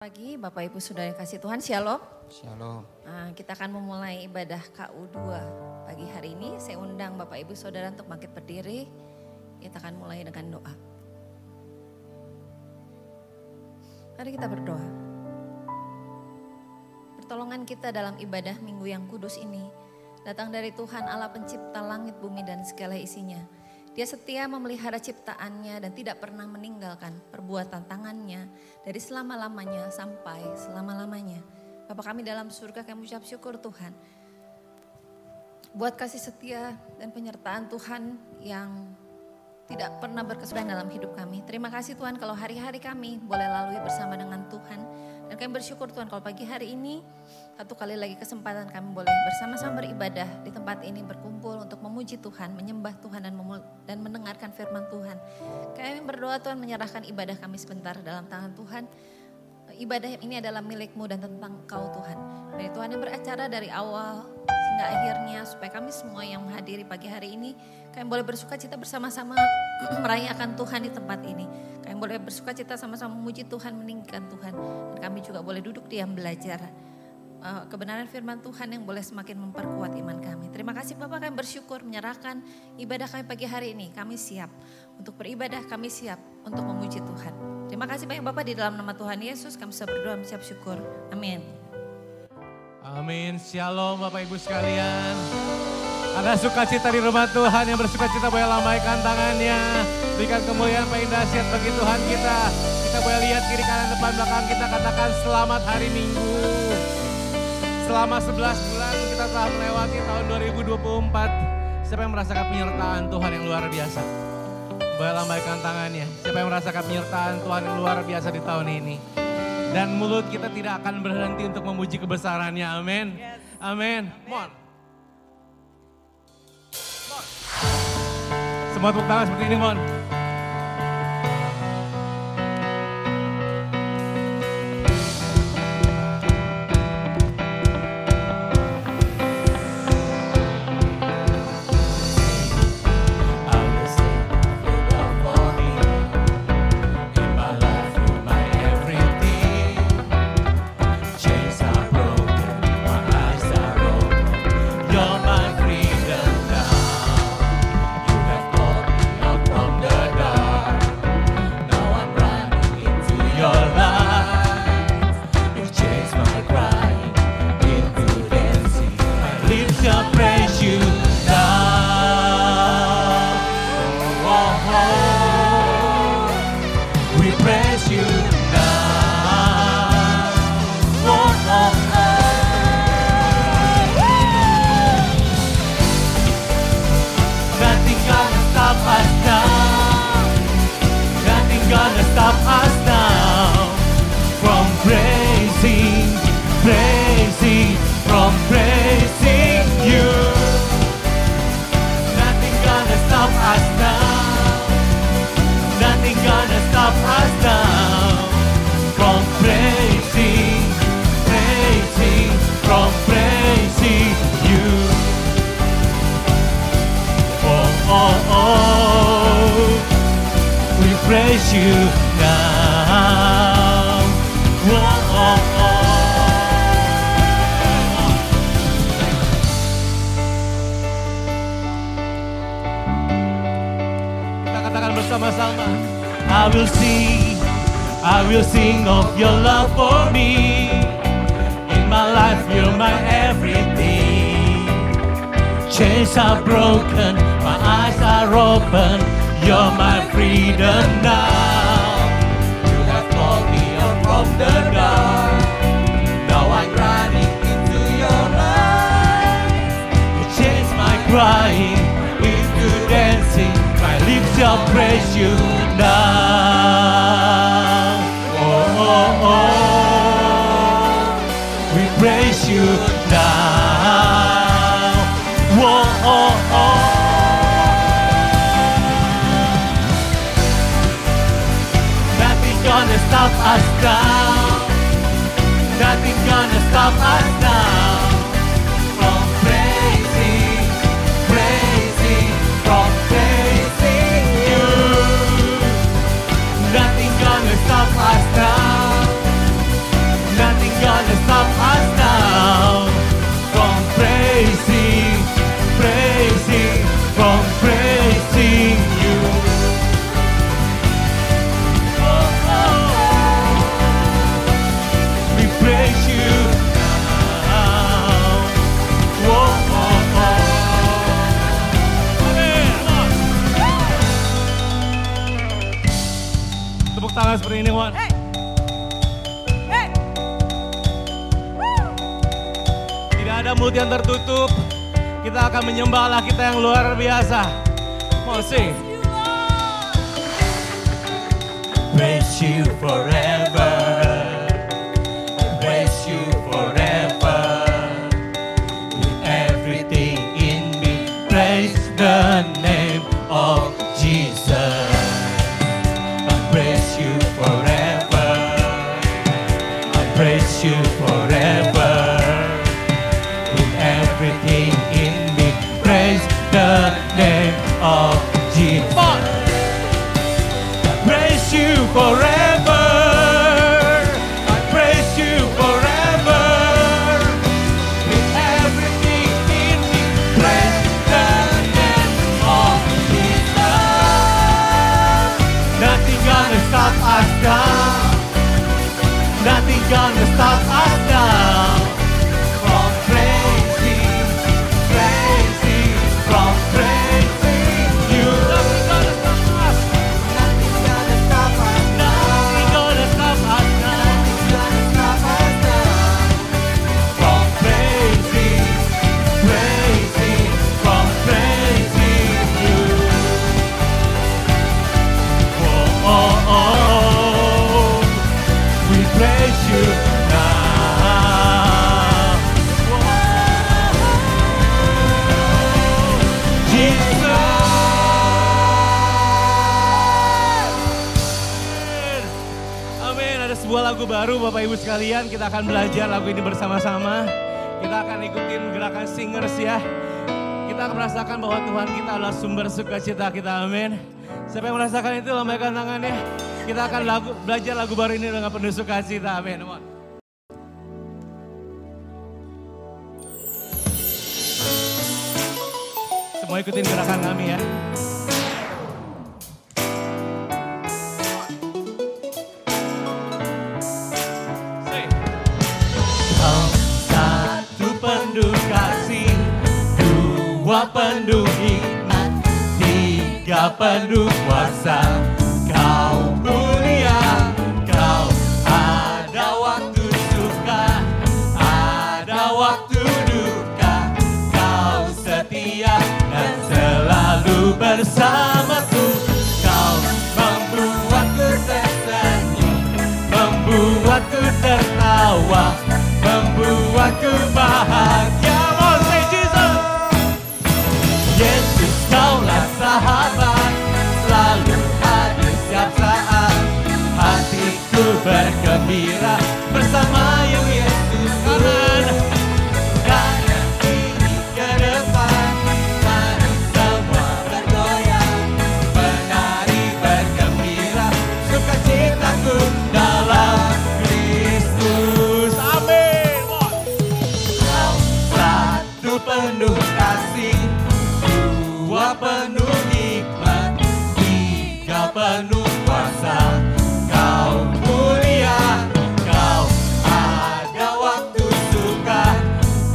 Pagi Bapak Ibu Saudara yang kasih Tuhan, Shalom. Shalom. Nah, kita akan memulai ibadah KU2 pagi hari ini. Saya undang Bapak Ibu Saudara untuk bangkit berdiri. Kita akan mulai dengan doa. Mari kita berdoa. Pertolongan kita dalam ibadah minggu yang kudus ini datang dari Tuhan Allah pencipta langit, bumi dan segala isinya. Dia setia memelihara ciptaannya dan tidak pernah meninggalkan perbuatan tangannya dari selama-lamanya sampai selama-lamanya. Bapa kami dalam surga, kami ucap syukur Tuhan buat kasih setia dan penyertaan Tuhan yang tidak pernah berkesudahan dalam hidup kami. Terima kasih Tuhan kalau hari-hari kami boleh lalui bersama dengan Tuhan. Dan kami bersyukur Tuhan kalau pagi hari ini satu kali lagi kesempatan kami boleh bersama-sama beribadah di tempat ini, berkumpul untuk memuji Tuhan, menyembah Tuhan dan mendengarkan firman Tuhan. Kami berdoa Tuhan menyerahkan ibadah kami sebentar dalam tangan Tuhan. Ibadah ini adalah milik-Mu dan tentang Kau Tuhan. Dari Tuhan yang beracara dari awal hingga akhirnya, supaya kami semua yang menghadiri pagi hari ini kami boleh bersuka cita bersama-sama merayakan Tuhan di tempat ini. Kami boleh bersuka cita sama-sama memuji Tuhan, meninggikan Tuhan. Dan kami juga boleh duduk diam belajar kebenaran firman Tuhan yang boleh semakin memperkuat iman kami. Terima kasih Bapak, kami bersyukur menyerahkan ibadah kami pagi hari ini. Kami siap untuk beribadah, kami siap untuk memuji Tuhan. Terima kasih banyak Bapak, di dalam nama Tuhan Yesus kami bisa berdoa, mengucap syukur. Amin. Amin. Shalom Bapak Ibu sekalian. Ada sukacita di rumah Tuhan, yang bersukacita boleh lambaikan tangannya. Berikan kemuliaan paling dahsyat bagi Tuhan kita. Kita boleh lihat kiri kanan depan belakang kita, katakan selamat hari Minggu. Selama 11 bulan kita telah melewati tahun 2024. Siapa yang merasakan penyertaan Tuhan yang luar biasa? Boleh lambaikan tangannya. Siapa yang merasakan penyertaan Tuhan yang luar biasa di tahun ini? Dan mulut kita tidak akan berhenti untuk memuji kebesarannya. Amin. Amin. Mon. Semua tepuk tangan seperti ini, Mon. Praise you now. Kita katakan bersama-sama. I will sing of your love for me. In my life you're my everything. Chains are broken, my eyes are open. You're my freedom now. You have called me out from the dark. Now I'm running into your light. You changed my crying into dancing. My lips shall praise you now. Oh, oh, oh. We praise you now. Oh, oh, oh. Gonna stop us now. Nothing gonna stop us now. From praising, from praising you. Nothing gonna stop us now. tangan seperti ini, Wan. Tidak ada mulut yang tertutup. Kita akan menyembah Allah kita yang luar biasa. Mau sing. Praise you forever. Praise you forever. With everything in me, praise the name of Jesus. I praise you forever. I praise you forever. With everything in me, praise the name of Jesus. I praise you forever. I praise you forever. With everything in me, praise the name of Jesus. Nothing gonna stop us now. Nothing gonna stop us now. From praising, praising, from praising you. Nothing gonna stop us. Nothing gonna stop us now. Nothing gonna stop us now. Nothing gonna stop us now. From praising, praising, from praising you. Oh, oh, oh. We praise you now. Amin. Ada sebuah lagu baru Bapak Ibu sekalian. Kita akan belajar lagu ini bersama-sama. Kita akan ikutin gerakan singers ya. Kita akan merasakan bahwa Tuhan kita adalah sumber sukacita kita. Amin. Siapa yang merasakan itu lambaikan tangannya. Kita akan belajar lagu baru ini dengan penuh sukacita. Amin. Semua ikutin gerakan kami ya. Say. Kau satu penuh kasih, dua penuh hikmat, tiga penuh kuasa. Kau mulia, kau ada waktu suka, ada waktu duka. Kau setia dan selalu bersamaku. Kau membuatku tersenyum, membuatku tertawa, membuatku bahagia. Oh, say Jesus. Yesus, kaulah sahabat, selalu hadir setiap saat. Hatiku bergembira bersama yang Yesus kanan. Kanan kiri ke depan, mari semua bergoyang. Menari bergembira, sukacitaku dalam Kristus. Amin. Kau satu penuh kasih, dua penuh hikmat, tiga penuh kuasa. Kau mulia, kau ada waktu suka,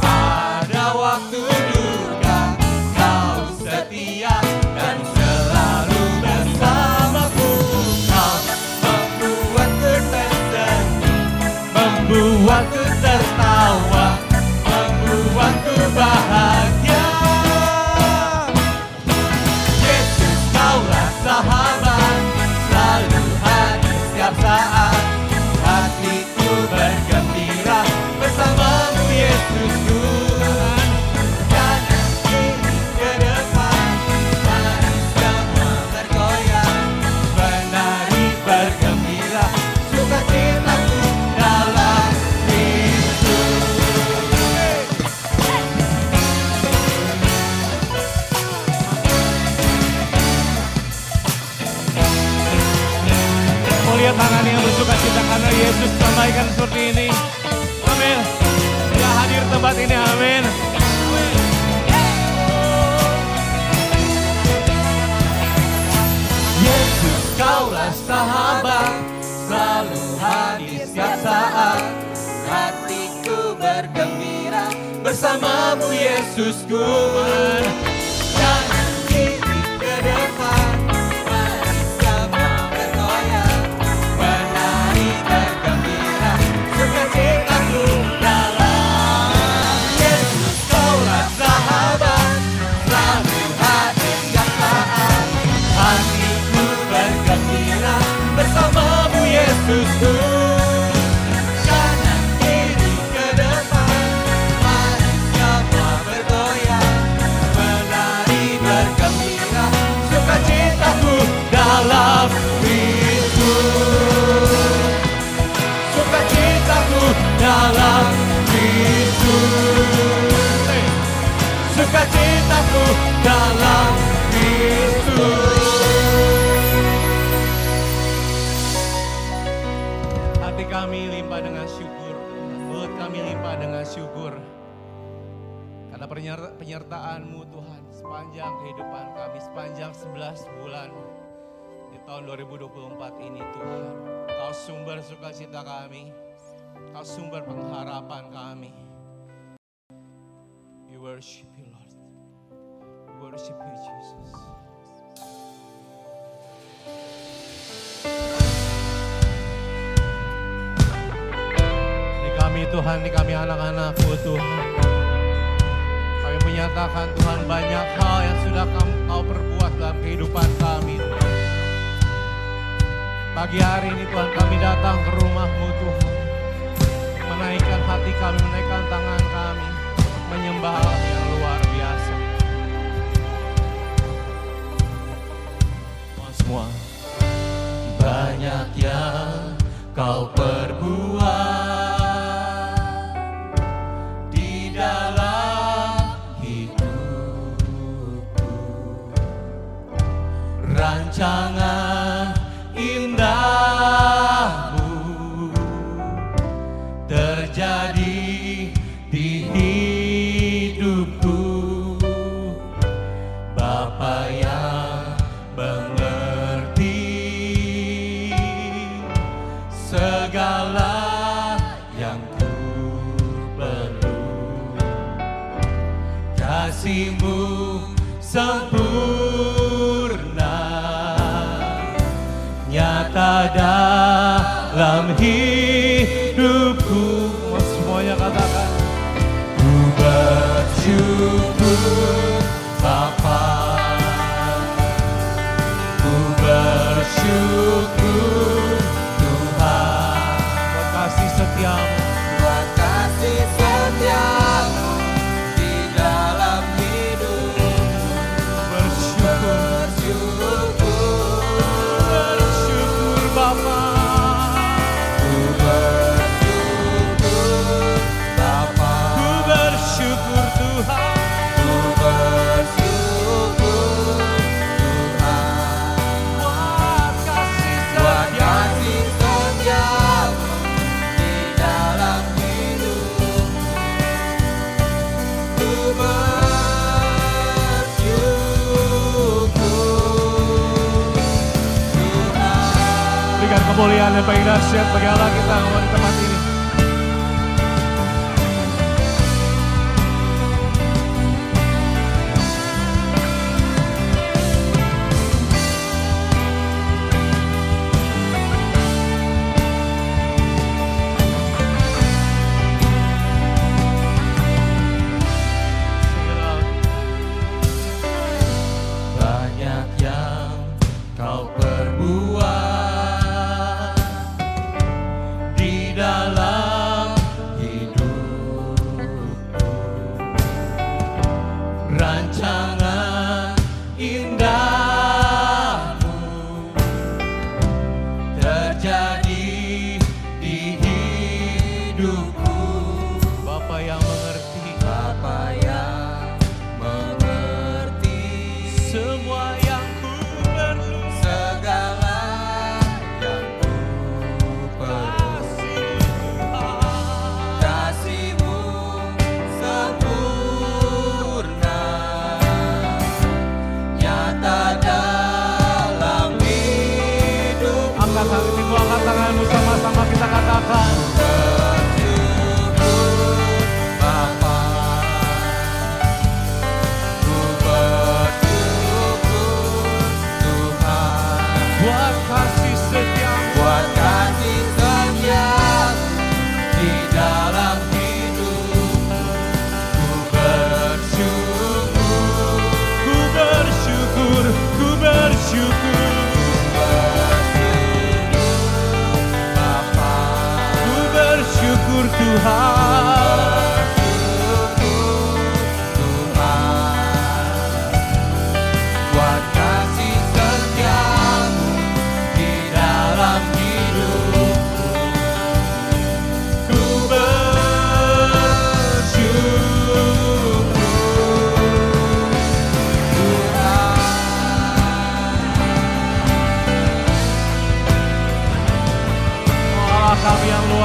ada waktu duka. Kau setia dan selalu bersamaku. Kau membuatku tersenyum, membuatku tertawa, membuatku bahagia. Yesus, kaulah sahabat, selalu hadir setiap saat. Hatiku bergembira bersamamu Yesusku. Kanan kiri ke depan, mari semua bergoyang. Menari bergembira, sukacitaku dalam Kristus. Mau lihat tangannya yang bersukacita karena Yesus sampaikan seperti ini. Amin. Dia hadir tempat ini. Amin. Yesus, kaulah sahabat, selalu hadir setiap saat. Hatiku bergembira bersamamu Yesusku. Kanan kiri ke depan, mari semua bergoyang. dalam Kristus. Sukacitaku dalam Kristus. Hati kami limpah dengan syukur, mulut kami limpah dengan syukur. Karena penyertaan-Mu Tuhan sepanjang kehidupan kami, sepanjang 11 bulan di tahun 2024 ini Tuhan. Kau sumber sukacita kami, Kau sumber pengharapan kami. We worship you Lord, we worship you Jesus. Ini kami Tuhan, ini kami anak-anak-Mu Tuhan. Kami menyatakan Tuhan banyak hal yang sudah Kau perbuat dalam kehidupan kami. Pagi hari ini Tuhan kami datang ke rumah-Mu Tuhan. Menaikkan hati kami, menaikkan tangan kami. Menyembah Allah yang luar biasa. Semua banyak yang Kau perbuat di dalam hidupku. Rancangan indahmu terjadi di hidupku. Bapa yang mengerti segala yang ku perlu. Kasih-Mu sempurna nyata dalam hidupku. Semuanya katakan. Ku bersyukur Bapa, ku bersyukur Tuhan. Buat kasih setiamu, buat kasih setiamu di dalam hidupku. bersyukur, bersyukur Bapa. Ku bersyukur Bapa, Ku bersyukur Tuhan. ku bersyukur Tuhan. Buat kasih Buat setiamu, kasih setiamu di dalam hidupku. Ku bersyukur Tuhan. berikan kemuliaan yang paling dahsyat bagi Allah kita di tempat ini. Banyak yang Kau perbuat di dalam hidupku. Rancangan indahmu terjadi di hidupku. Bapa yang mengerti Bapa yang mengerti semua yang ku perlu. segala yang ku perlu. Kasih-Mu sempurna nyata dalam hidup. Angkat hatimu, angkat tanganmu, sama-sama kita katakan. Bersyukur Bapa, ku bersyukur Tuhan. Buat kasih setiamu, Buat kasih setiamu di dalam hidupku. Ku bersyukur, ku bersyukur, ku bersyukur. Bapa, Ku bersyukur Tuhan. Tuhan. Buat kasih setiamu di dalam hidupku. Ku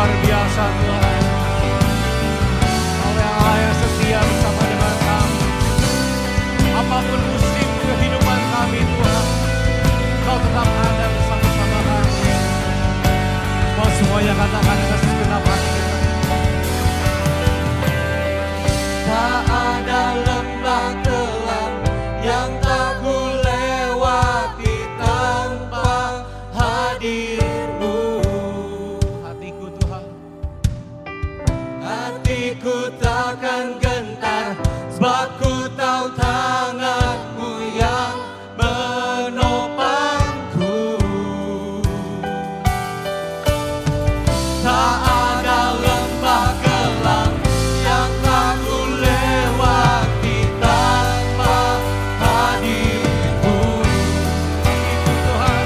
luar biasa Tuhan. Kau yang Allah yang setia bersama dengan kami. Apapun musim kehidupan kami Tuhan, Kau tetap ada bersama-sama kami. Mau semuanya katakan dengan segenap hati kita. Tak ada lembah kelam yang tak ku lewati tanpa hadir-Mu. Hatiku Tuhan, hatiku takkan gentar, sebab ku tahu tangan-Mu yang menopangku. Tak ada lembah kelam yang tak ku lewati tanpa hadir-Mu. hatiku Tuhan,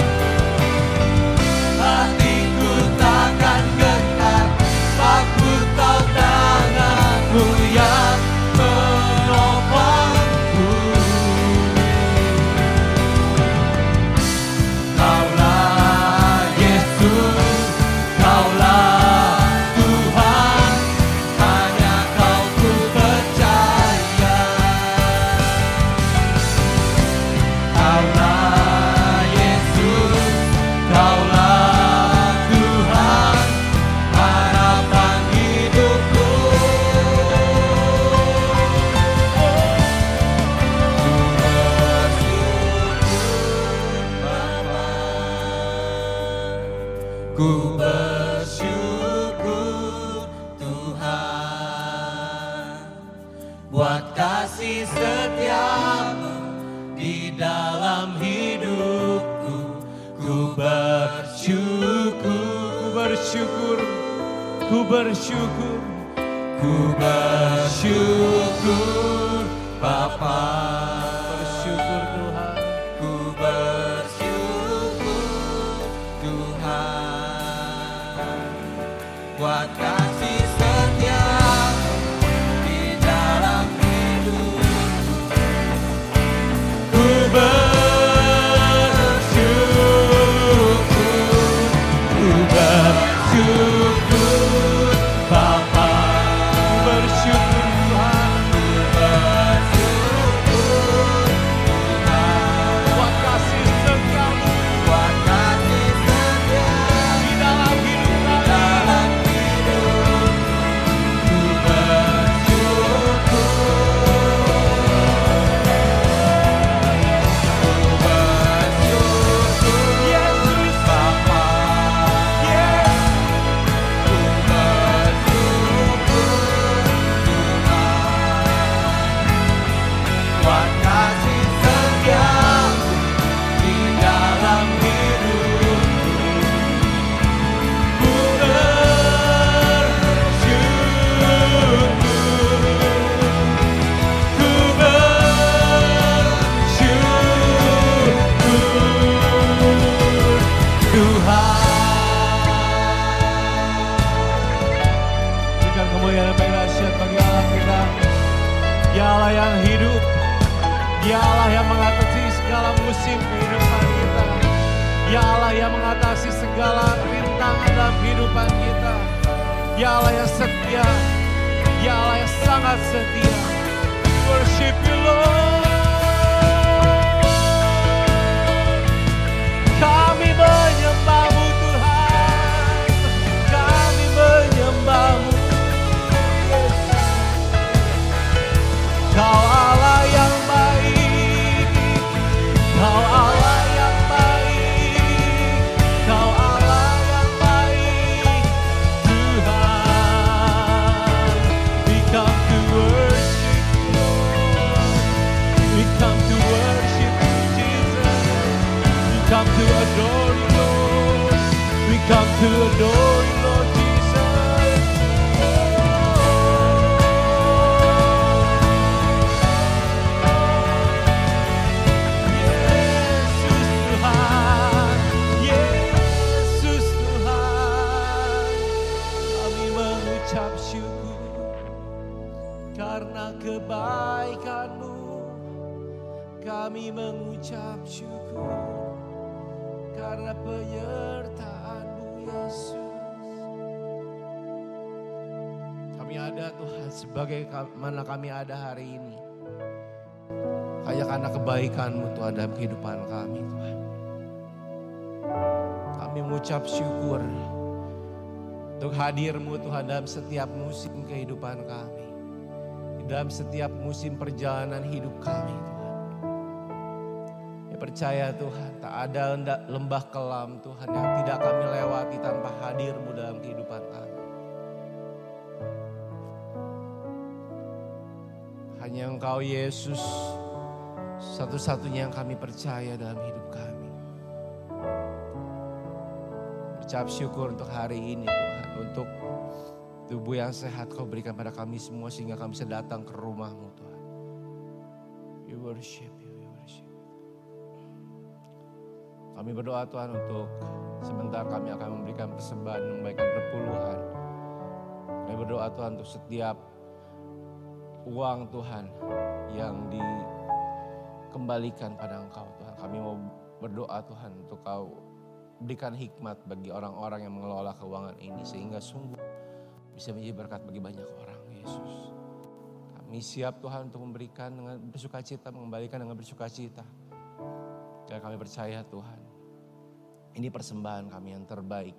Hatiku takkan gentar, sebab ku tahu tangan-Mu yang menopangku. Kaulah Yesus, Kaulah Tuhan, hanya Kau ku percaya. Kaulah Yesus, Kaulah Tuhan, harapan hidupku. Ku bersyukur Tuhan buat kasih setiamu di dalam hidupku. Ku bersyukur, ku bersyukur, ku bersyukur. ku bersyukur Bapa. Bersyukur Tuhan, Ku bersyukur Tuhan buat kasih setiamu di dalam hidupku. Ku bersyukur Bapa. ku bersyukur Tuhan. Buat kasih setiamu di dalam hidup kami. Yesus, yes. Buat kasih setiamu di dalam hidupku. Ku bersyukur, ku bersyukur Tuhan. Berikan kemuliaan dan dahsyat bagi Allah kita. Dia Allah yang hidup, Dia Allah yang mengatasi segala musim kehidupan kita. Dia Allah yang mengatasi segala rintangan dalam kehidupan kita. Dia Allah yang setia, Dia Allah yang sangat setia. Worship you Lord. Kami menyembah-Mu Tuhan, kami menyembah-Mu. Kau Allah yang baik, Kau Allah yang baik, Kau Allah yang baik, Tuhan. We come to worship you, Lord. We come to worship you, Jesus. We come to adore you, Lord. We come to adore you, Lord Jesus. Yesus Tuhan, Yesus Tuhan, kami mengucap syukur karena kebaikan-Mu. Kami mengucap syukur karena penyertaan-Mu Yesus. Kami ada Tuhan sebagai mana kami ada hari ini. Hanya karena kebaikan-Mu Tuhan dalam kehidupan kami Tuhan. Kami mengucap syukur untuk hadir-Mu Tuhan dalam setiap musim kehidupan kami. Dalam setiap musim perjalanan hidup kami Tuhan. Ya percaya Tuhan, tak ada lembah kelam Tuhan yang tidak kami lewati tanpa hadir-Mu dalam kehidupan kami. Hanya Engkau Yesus, satu-satunya yang kami percaya dalam hidup kami. Ucap syukur untuk hari ini Tuhan, untuk tubuh yang sehat Kau berikan pada kami semua sehingga kami bisa datang ke rumah-Mu Tuhan. We worship You, we worship You. Kami berdoa Tuhan untuk sebentar kami akan memberikan persembahan, memberikan perpuluhan. Kami berdoa Tuhan untuk setiap uang Tuhan yang dikembalikan pada Engkau Tuhan. Kami mau berdoa Tuhan untuk Kau berikan hikmat bagi orang-orang yang mengelola keuangan ini sehingga sungguh bisa menjadi berkat bagi banyak orang Yesus. Kami siap Tuhan untuk memberikan dengan bersukacita, mengembalikan dengan bersukacita. Dan kami percaya Tuhan, ini persembahan kami yang terbaik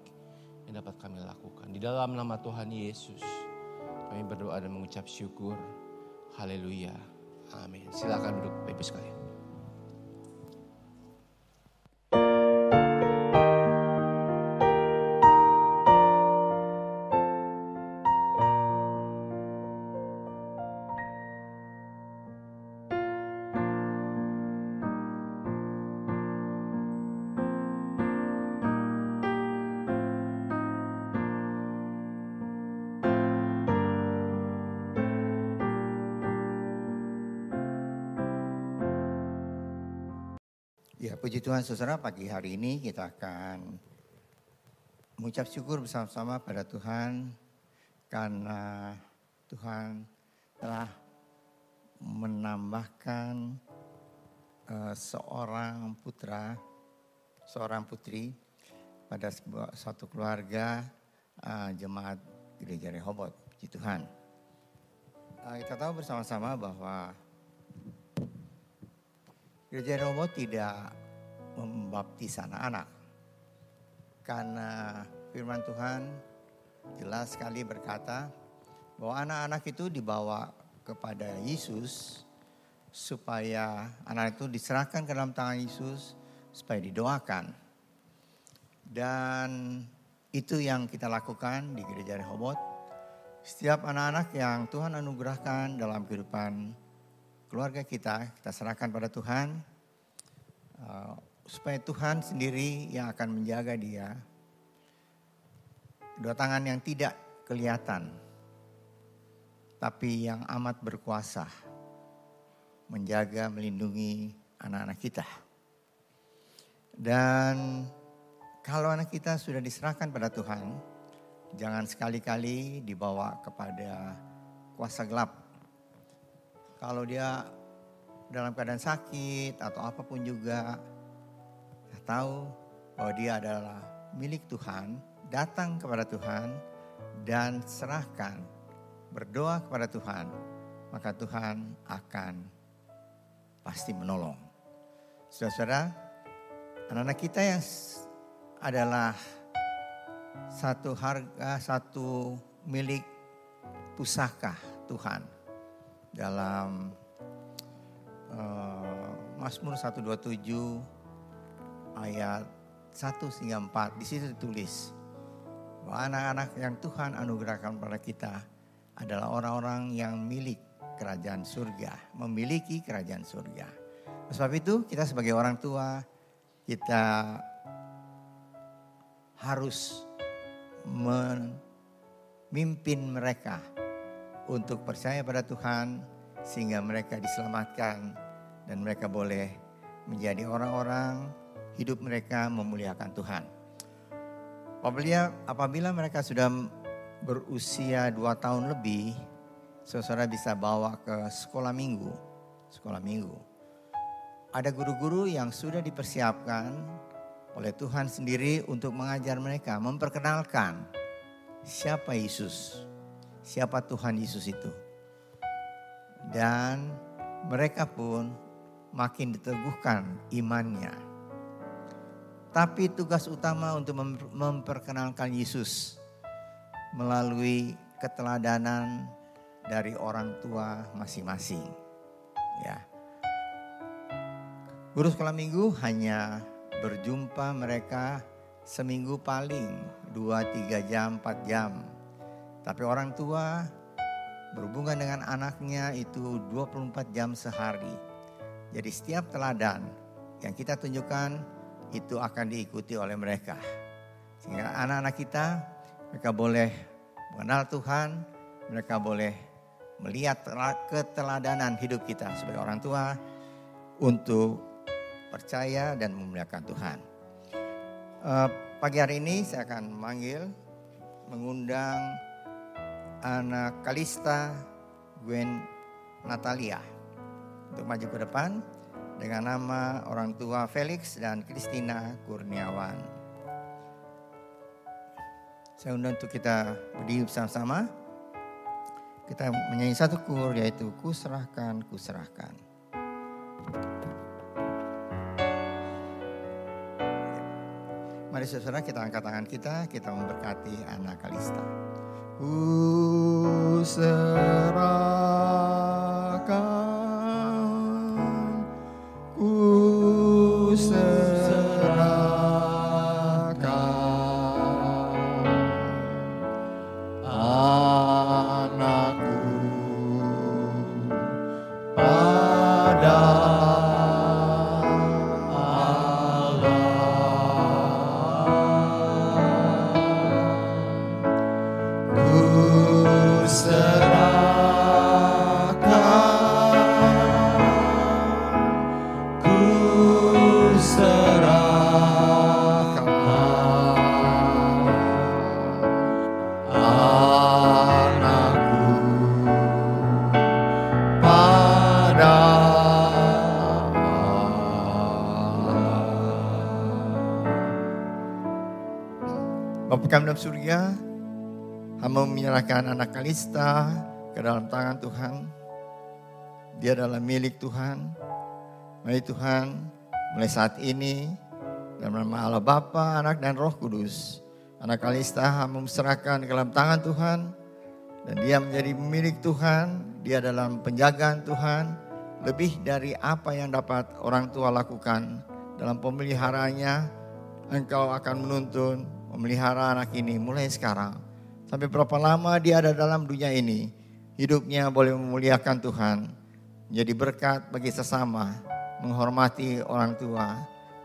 yang dapat kami lakukan. Di dalam nama Tuhan Yesus, kami berdoa dan mengucap syukur. Haleluya. Amin. Silakan duduk Bapak Ibu sekalian. Ya, puji Tuhan saudara, pagi hari ini kita akan mengucap syukur bersama-sama pada Tuhan karena Tuhan telah menambahkan seorang putra, seorang putri pada satu keluarga jemaat Gereja Rehoboth. Puji Tuhan. Kita tahu bersama-sama bahwa Gereja Rehoboth tidak membaptis anak-anak. Karena firman Tuhan jelas sekali berkata bahwa anak-anak itu dibawa kepada Yesus supaya anak itu diserahkan ke dalam tangan Yesus supaya didoakan. Dan itu yang kita lakukan di Gereja Rehoboth. Setiap anak-anak yang Tuhan anugerahkan dalam kehidupan keluarga kita serahkan pada Tuhan. Supaya Tuhan sendiri yang akan menjaga dia. Dua tangan yang tidak kelihatan. Tapi yang amat berkuasa. Menjaga, melindungi anak-anak kita. Dan kalau anak kita sudah diserahkan pada Tuhan, jangan sekali-kali dibawa kepada kuasa gelap. Kalau dia dalam keadaan sakit atau apapun juga, kita tahu bahwa dia adalah milik Tuhan, datang kepada Tuhan dan serahkan, berdoa kepada Tuhan, maka Tuhan akan pasti menolong. Saudara-saudara, anak-anak kita yang adalah satu harga, satu milik pusaka Tuhan. Dalam Mazmur 127 ayat 1 hingga 4, di situ ditulis bahwa anak-anak yang Tuhan anugerahkan pada kita adalah orang-orang yang milik kerajaan surga, memiliki kerajaan surga. Sebab itu kita sebagai orang tua, kita harus memimpin mereka untuk percaya pada Tuhan sehingga mereka diselamatkan dan mereka boleh menjadi orang-orang hidup mereka memuliakan Tuhan. Apabila mereka sudah berusia 2 tahun lebih, saudara bisa bawa ke sekolah minggu. Sekolah minggu. Ada guru-guru yang sudah dipersiapkan oleh Tuhan sendiri untuk mengajar mereka, memperkenalkan siapa Yesus. siapa Tuhan Yesus itu. Dan mereka pun makin diteguhkan imannya. Tapi tugas utama untuk memperkenalkan Yesus melalui keteladanan dari orang tua masing-masing. Ya. Guru sekolah minggu hanya berjumpa mereka seminggu paling 2-3 jam, 4 jam. Tapi orang tua berhubungan dengan anaknya itu 24 jam sehari. Jadi setiap teladan yang kita tunjukkan itu akan diikuti oleh mereka. Sehingga anak-anak kita, mereka boleh mengenal Tuhan, mereka boleh melihat keteladanan hidup kita sebagai orang tua untuk percaya dan memuliakan Tuhan. Pagi hari ini saya akan mengundang anak Kalista Gwen Natalia untuk maju ke depan dengan nama orang tua Felix dan Christina Kurniawan. Saya undang untuk kita berdiri bersama-sama. Kita menyanyi satu kur, yaitu Ku Serahkan, Ku Serahkan. Mari saudara kita angkat tangan kita memberkati anak Kalista. Ku serahkan, ku serahkan anakku pada Bapa kami dalam surga, hamba menyerahkan anak Kalista ke dalam tangan Tuhan. Dia adalah milik Tuhan. Mari Tuhan, mulai saat ini, dalam nama Allah Bapa, Anak dan Roh Kudus, anak Kalista hamba serahkan ke dalam tangan Tuhan. Dan dia menjadi milik Tuhan, dia dalam penjagaan Tuhan. Lebih dari apa yang dapat orang tua lakukan dalam pemeliharaannya, Engkau akan menuntun memelihara anak ini mulai sekarang. Sampai berapa lama dia ada dalam dunia ini, hidupnya boleh memuliakan Tuhan, menjadi berkat bagi sesama, menghormati orang tua,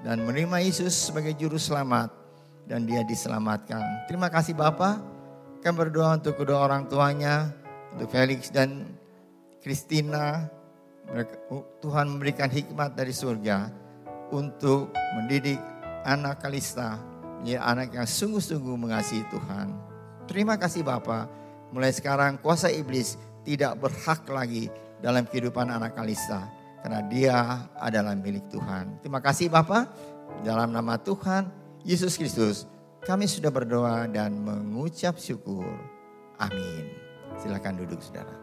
dan menerima Yesus sebagai juru selamat, dan dia diselamatkan. Terima kasih Bapa. Kami berdoa untuk kedua orang tuanya, untuk Felix dan Christina. Tuhan memberikan hikmat dari surga untuk mendidik anak Kalista menjadi anak yang sungguh-sungguh mengasihi Tuhan. Terima kasih Bapa. Mulai sekarang kuasa iblis tidak berhak lagi dalam kehidupan anak Kalista, karena dia adalah milik Tuhan. Terima kasih Bapa. Dalam nama Tuhan Yesus Kristus kami sudah berdoa dan mengucap syukur. Amin. Silakan duduk saudara.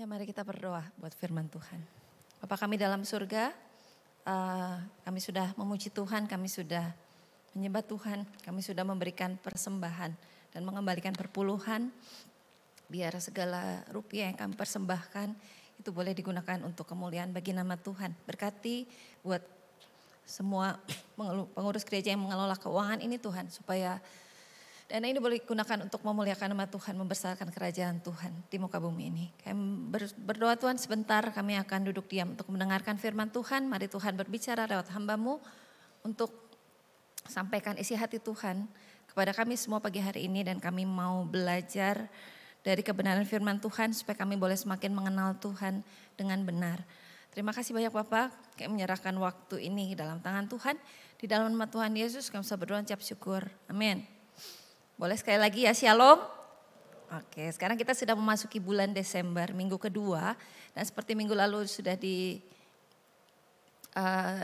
Ya, mari kita berdoa buat firman Tuhan. Bapa kami dalam surga, kami sudah memuji Tuhan, kami sudah menyembah Tuhan, kami sudah memberikan persembahan dan mengembalikan perpuluhan. Biar segala rupiah yang kami persembahkan itu boleh digunakan untuk kemuliaan bagi nama Tuhan. Berkati buat semua pengurus gereja yang mengelola keuangan ini Tuhan, supaya dana ini boleh digunakan untuk memuliakan nama Tuhan, membesarkan kerajaan Tuhan di muka bumi ini. Kami berdoa Tuhan, sebentar kami akan duduk diam untuk mendengarkan firman Tuhan. Mari Tuhan berbicara lewat hamba-Mu untuk sampaikan isi hati Tuhan kepada kami semua pagi hari ini. Dan kami mau belajar dari kebenaran firman Tuhan supaya kami boleh semakin mengenal Tuhan dengan benar. Terima kasih banyak Bapak, kami menyerahkan waktu ini dalam tangan Tuhan. Di dalam nama Tuhan Yesus kami bisa berdoa ucap syukur. Amin. Boleh sekali lagi ya, shalom. Oke, sekarang kita sudah memasuki bulan Desember, minggu kedua. Dan seperti minggu lalu sudah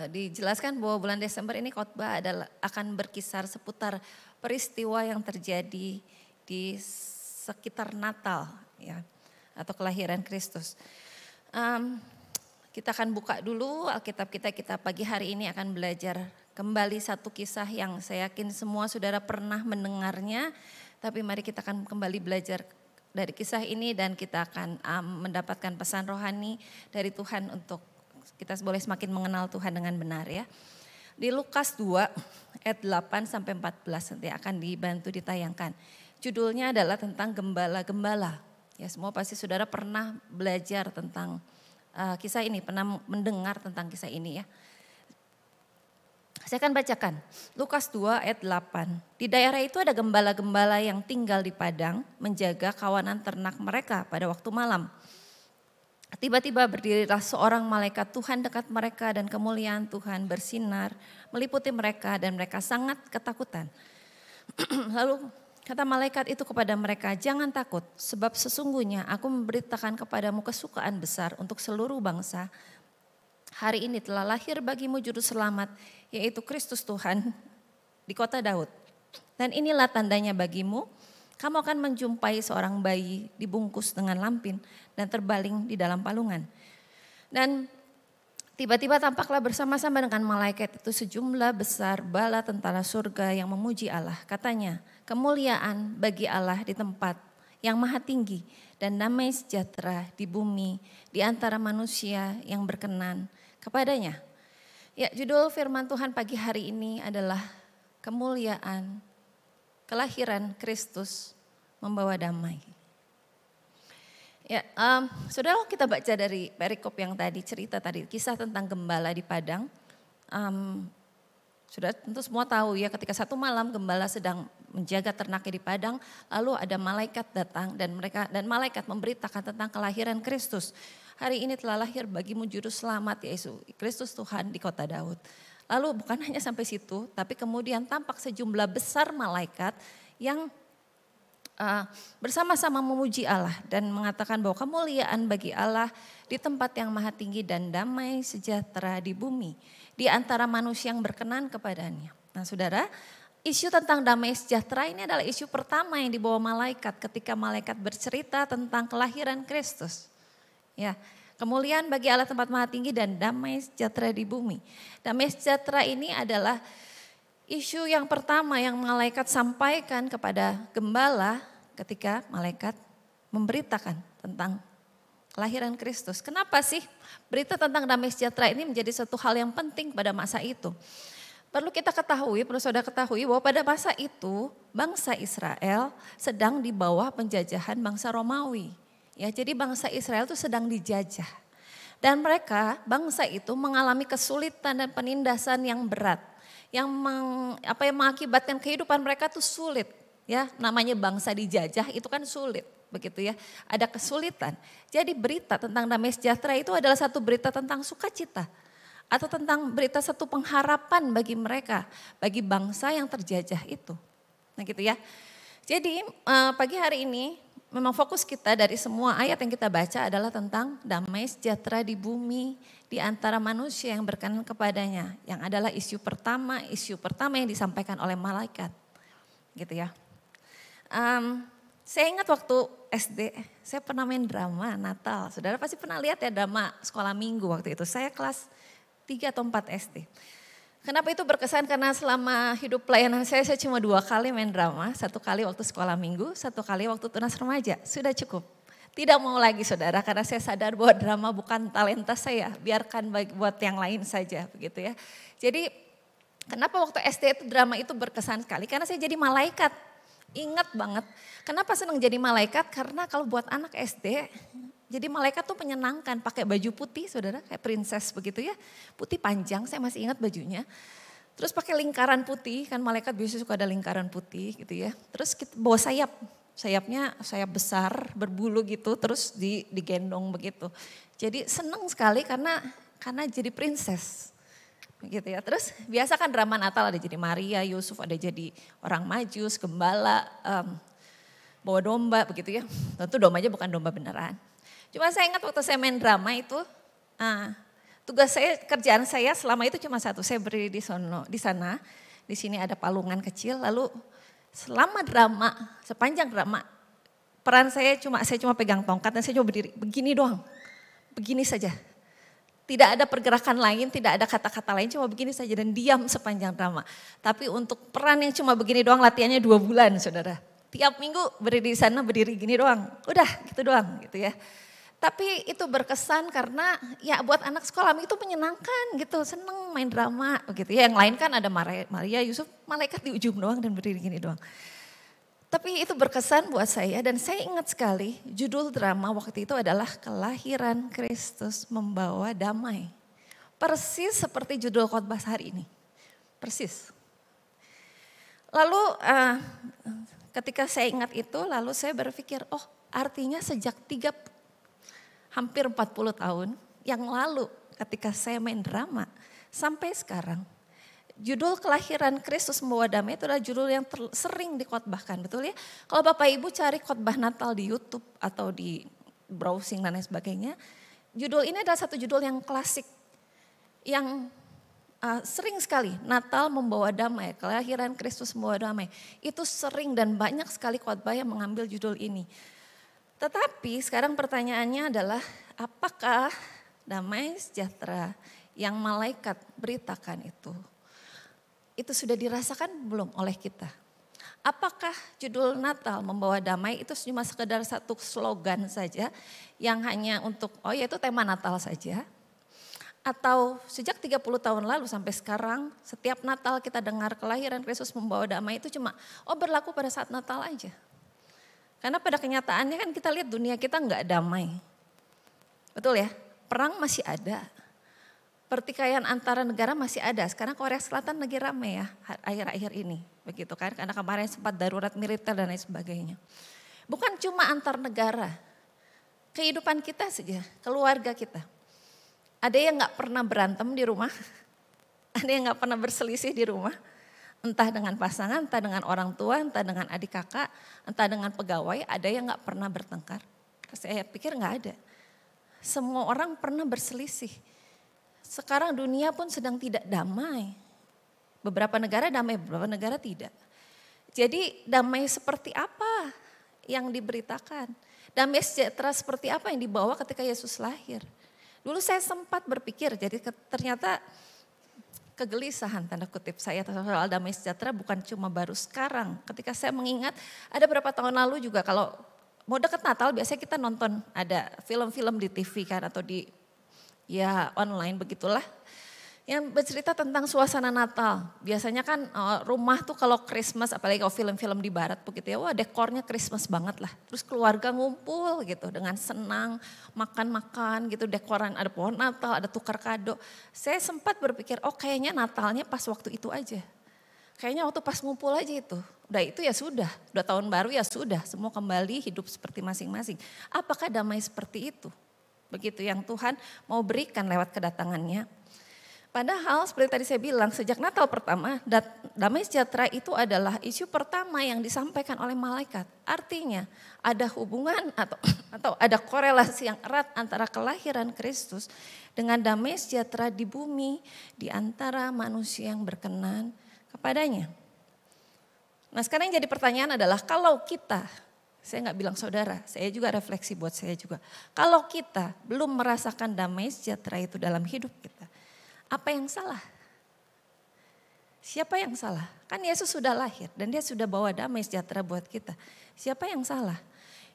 dijelaskan bahwa bulan Desember ini khotbah akan berkisar seputar peristiwa yang terjadi di sekitar Natal ya, atau kelahiran Kristus. Kita akan buka dulu Alkitab kita pagi hari ini akan belajar kembali satu kisah yang saya yakin semua saudara pernah mendengarnya. Tapi mari kita akan kembali belajar dari kisah ini dan kita akan mendapatkan pesan rohani dari Tuhan untuk kita boleh semakin mengenal Tuhan dengan benar ya. Di Lukas 2 ayat 8 sampai 14 nanti akan dibantu ditayangkan. Judulnya adalah tentang gembala-gembala. Ya, semua pasti saudara pernah belajar tentang kisah ini, pernah mendengar tentang kisah ini ya. Saya akan bacakan Lukas 2 ayat 8. Di daerah itu ada gembala-gembala yang tinggal di padang menjaga kawanan ternak mereka pada waktu malam. Tiba-tiba berdirilah seorang malaikat Tuhan dekat mereka dan kemuliaan Tuhan bersinar meliputi mereka dan mereka sangat ketakutan. Lalu kata malaikat itu kepada mereka, jangan takut sebab sesungguhnya aku memberitakan kepadamu kesukaan besar untuk seluruh bangsa. Hari ini telah lahir bagimu juru selamat, yaitu Kristus Tuhan di kota Daud. Dan inilah tandanya bagimu, kamu akan menjumpai seorang bayi dibungkus dengan lampin dan terbaling di dalam palungan. Dan tiba-tiba tampaklah bersama-sama dengan malaikat itu sejumlah besar bala tentara surga yang memuji Allah. Katanya, kemuliaan bagi Allah di tempat yang maha tinggi dan damai sejahtera di bumi di antara manusia yang berkenan kepadanya. Ya, judul firman Tuhan pagi hari ini adalah kemuliaan kelahiran Kristus membawa damai. Ya, saudara kita baca dari perikop yang tadi, cerita tadi, kisah tentang gembala di padang. Sudah tentu semua tahu ya, ketika satu malam gembala sedang menjaga ternaknya di padang, lalu ada malaikat datang dan malaikat memberitakan tentang kelahiran Kristus. Hari ini telah lahir bagimu juru selamat yaitu Kristus Tuhan di kota Daud. Lalu bukan hanya sampai situ, tapi kemudian tampak sejumlah besar malaikat yang bersama-sama memuji Allah dan mengatakan bahwa kemuliaan bagi Allah di tempat yang maha tinggi dan damai sejahtera di bumi di antara manusia yang berkenan kepadanya. Nah saudara, isu tentang damai sejahtera ini adalah isu pertama yang dibawa malaikat ketika malaikat bercerita tentang kelahiran Kristus. Ya, kemuliaan bagi Allah tempat maha tinggi dan damai sejahtera di bumi. Damai sejahtera ini adalah isu yang pertama yang malaikat sampaikan kepada gembala ketika malaikat memberitakan tentang kelahiran Kristus. Kenapa sih berita tentang damai sejahtera ini menjadi satu hal yang penting pada masa itu? Perlu kita ketahui, perlu saudara ketahui bahwa pada masa itu bangsa Israel sedang di bawah penjajahan bangsa Romawi. Ya, jadi bangsa Israel itu sedang dijajah. Dan mereka, bangsa itu mengalami kesulitan dan penindasan yang berat. Yang mengakibatkan kehidupan mereka itu sulit. Ya, namanya bangsa dijajah itu kan sulit, begitu ya. Ada kesulitan. Jadi berita tentang damai sejahtera itu adalah satu berita tentang sukacita. Atau tentang berita satu pengharapan bagi mereka, bagi bangsa yang terjajah itu. Nah gitu ya. Jadi pagi hari ini memang fokus kita dari semua ayat yang kita baca adalah tentang damai sejahtera di bumi di antara manusia yang berkenan kepadanya. Yang adalah isu pertama yang disampaikan oleh malaikat. Gitu ya. Saya ingat waktu SD, saya pernah main drama Natal. Saudara pasti pernah lihat ya drama sekolah minggu waktu itu. Saya kelas 3 atau 4 SD. Kenapa itu berkesan? Karena selama hidup pelayanan saya cuma 2 kali main drama. 1 kali waktu sekolah minggu, 1 kali waktu tunas remaja. Sudah cukup. Tidak mau lagi saudara, karena saya sadar bahwa drama bukan talenta saya. Biarkan buat yang lain saja begitu ya. Jadi kenapa waktu SD itu drama itu berkesan sekali? Karena saya jadi malaikat. Ingat banget. Kenapa senang jadi malaikat? Karena kalau buat anak SD, jadi malaikat tuh menyenangkan, pakai baju putih saudara, kayak princess begitu ya. Putih panjang, saya masih ingat bajunya. Terus pakai lingkaran putih, kan malaikat biasanya suka ada lingkaran putih gitu ya. Terus kita bawa sayap, sayapnya sayap besar, berbulu gitu, terus digendong begitu. Jadi seneng sekali karena jadi princess. Begitu ya. Terus biasa kan drama Natal ada jadi Maria, Yusuf, ada jadi orang Majus, gembala, bawa domba begitu ya. Tentu dombanya bukan domba beneran. Cuma saya ingat waktu saya main drama itu, tugas saya, kerjaan saya selama itu cuma satu. Saya berdiri di sana, di sini ada palungan kecil. Lalu selama drama, sepanjang drama, peran saya cuma pegang tongkat dan saya cuma berdiri begini doang, begini saja. Tidak ada pergerakan lain, tidak ada kata-kata lain, cuma begini saja dan diam sepanjang drama. Tapi untuk peran yang cuma begini doang latihannya 2 bulan, saudara. Tiap minggu berdiri di sana, berdiri gini doang, udah gitu doang gitu ya. Tapi itu berkesan karena ya buat anak sekolah itu menyenangkan gitu, seneng main drama gitu ya. Yang lain kan ada Maria, Yusuf, malaikat di ujung doang dan berdiri gini doang. Tapi itu berkesan buat saya dan saya ingat sekali judul drama waktu itu adalah Kelahiran Kristus Membawa Damai. Persis seperti judul khotbah hari ini, persis. Lalu ketika saya ingat itu lalu saya berpikir, oh artinya sejak hampir 40 tahun yang lalu ketika saya main drama sampai sekarang. Judul Kelahiran Kristus Membawa Damai itu adalah judul yang sering dikhotbahkan, betul ya? Kalau Bapak Ibu cari khotbah Natal di YouTube atau di browsing dan lain sebagainya, judul ini adalah satu judul yang klasik yang sering sekali Natal membawa damai, Kelahiran Kristus membawa damai. Itu sering dan banyak sekali khotbah yang mengambil judul ini. Tetapi sekarang pertanyaannya adalah apakah damai sejahtera yang malaikat beritakan itu sudah dirasakan belum oleh kita? Apakah judul Natal membawa damai itu cuma sekedar satu slogan saja yang hanya untuk itu tema Natal saja? Atau sejak 30 tahun lalu sampai sekarang setiap Natal kita dengar Kelahiran Kristus membawa damai itu cuma berlaku pada saat Natal aja? Karena pada kenyataannya kan kita lihat dunia kita nggak damai. Betul ya? Perang masih ada. Pertikaian antara negara masih ada. Sekarang Korea Selatan lagi ramai ya akhir-akhir ini. Begitu kan? Karena kemarin sempat darurat militer dan lain sebagainya. Bukan cuma antar negara. Kehidupan kita saja, keluarga kita. Ada yang nggak pernah berantem di rumah. Ada yang nggak pernah berselisih di rumah. Entah dengan pasangan, entah dengan orang tua, entah dengan adik kakak, entah dengan pegawai, ada yang gak pernah bertengkar. Saya pikir gak ada. Semua orang pernah berselisih. Sekarang dunia pun sedang tidak damai. Beberapa negara damai, beberapa negara tidak. Jadi damai seperti apa yang diberitakan? Damai sejahtera seperti apa yang dibawa ketika Yesus lahir? Dulu saya sempat berpikir, jadi ternyata kegelisahan tanda kutip saya soal damai sejahtera bukan cuma baru sekarang. Ketika saya mengingat ada beberapa tahun lalu juga kalau mau deket Natal biasanya kita nonton ada film-film di TV kan atau di online begitulah. Yang bercerita tentang suasana Natal. Biasanya kan rumah tuh kalau Christmas apalagi kalau film-film di barat begitu ya. Dekornya Christmas banget lah. Terus keluarga ngumpul gitu dengan senang makan-makan gitu. Dekoran ada pohon Natal, ada tukar kado. Saya sempat berpikir kayaknya Natalnya pas waktu itu aja. Kayaknya waktu pas ngumpul aja itu. Udah itu ya sudah. Udah tahun baru ya sudah. Semua kembali hidup seperti masing-masing. Apakah damai seperti itu? Begitu yang Tuhan mau berikan lewat kedatangannya. Padahal seperti tadi saya bilang sejak Natal pertama damai sejahtera itu adalah isu pertama yang disampaikan oleh malaikat. Artinya ada hubungan atau ada korelasi yang erat antara kelahiran Kristus dengan damai sejahtera di bumi di antara manusia yang berkenan kepadanya. Nah sekarang yang jadi pertanyaan adalah kalau kita, saya nggak bilang saudara, saya juga refleksi buat saya juga. Kalau kita belum merasakan damai sejahtera itu dalam hidup kita, apa yang salah? Siapa yang salah? Kan Yesus sudah lahir dan dia sudah bawa damai sejahtera buat kita. Siapa yang salah?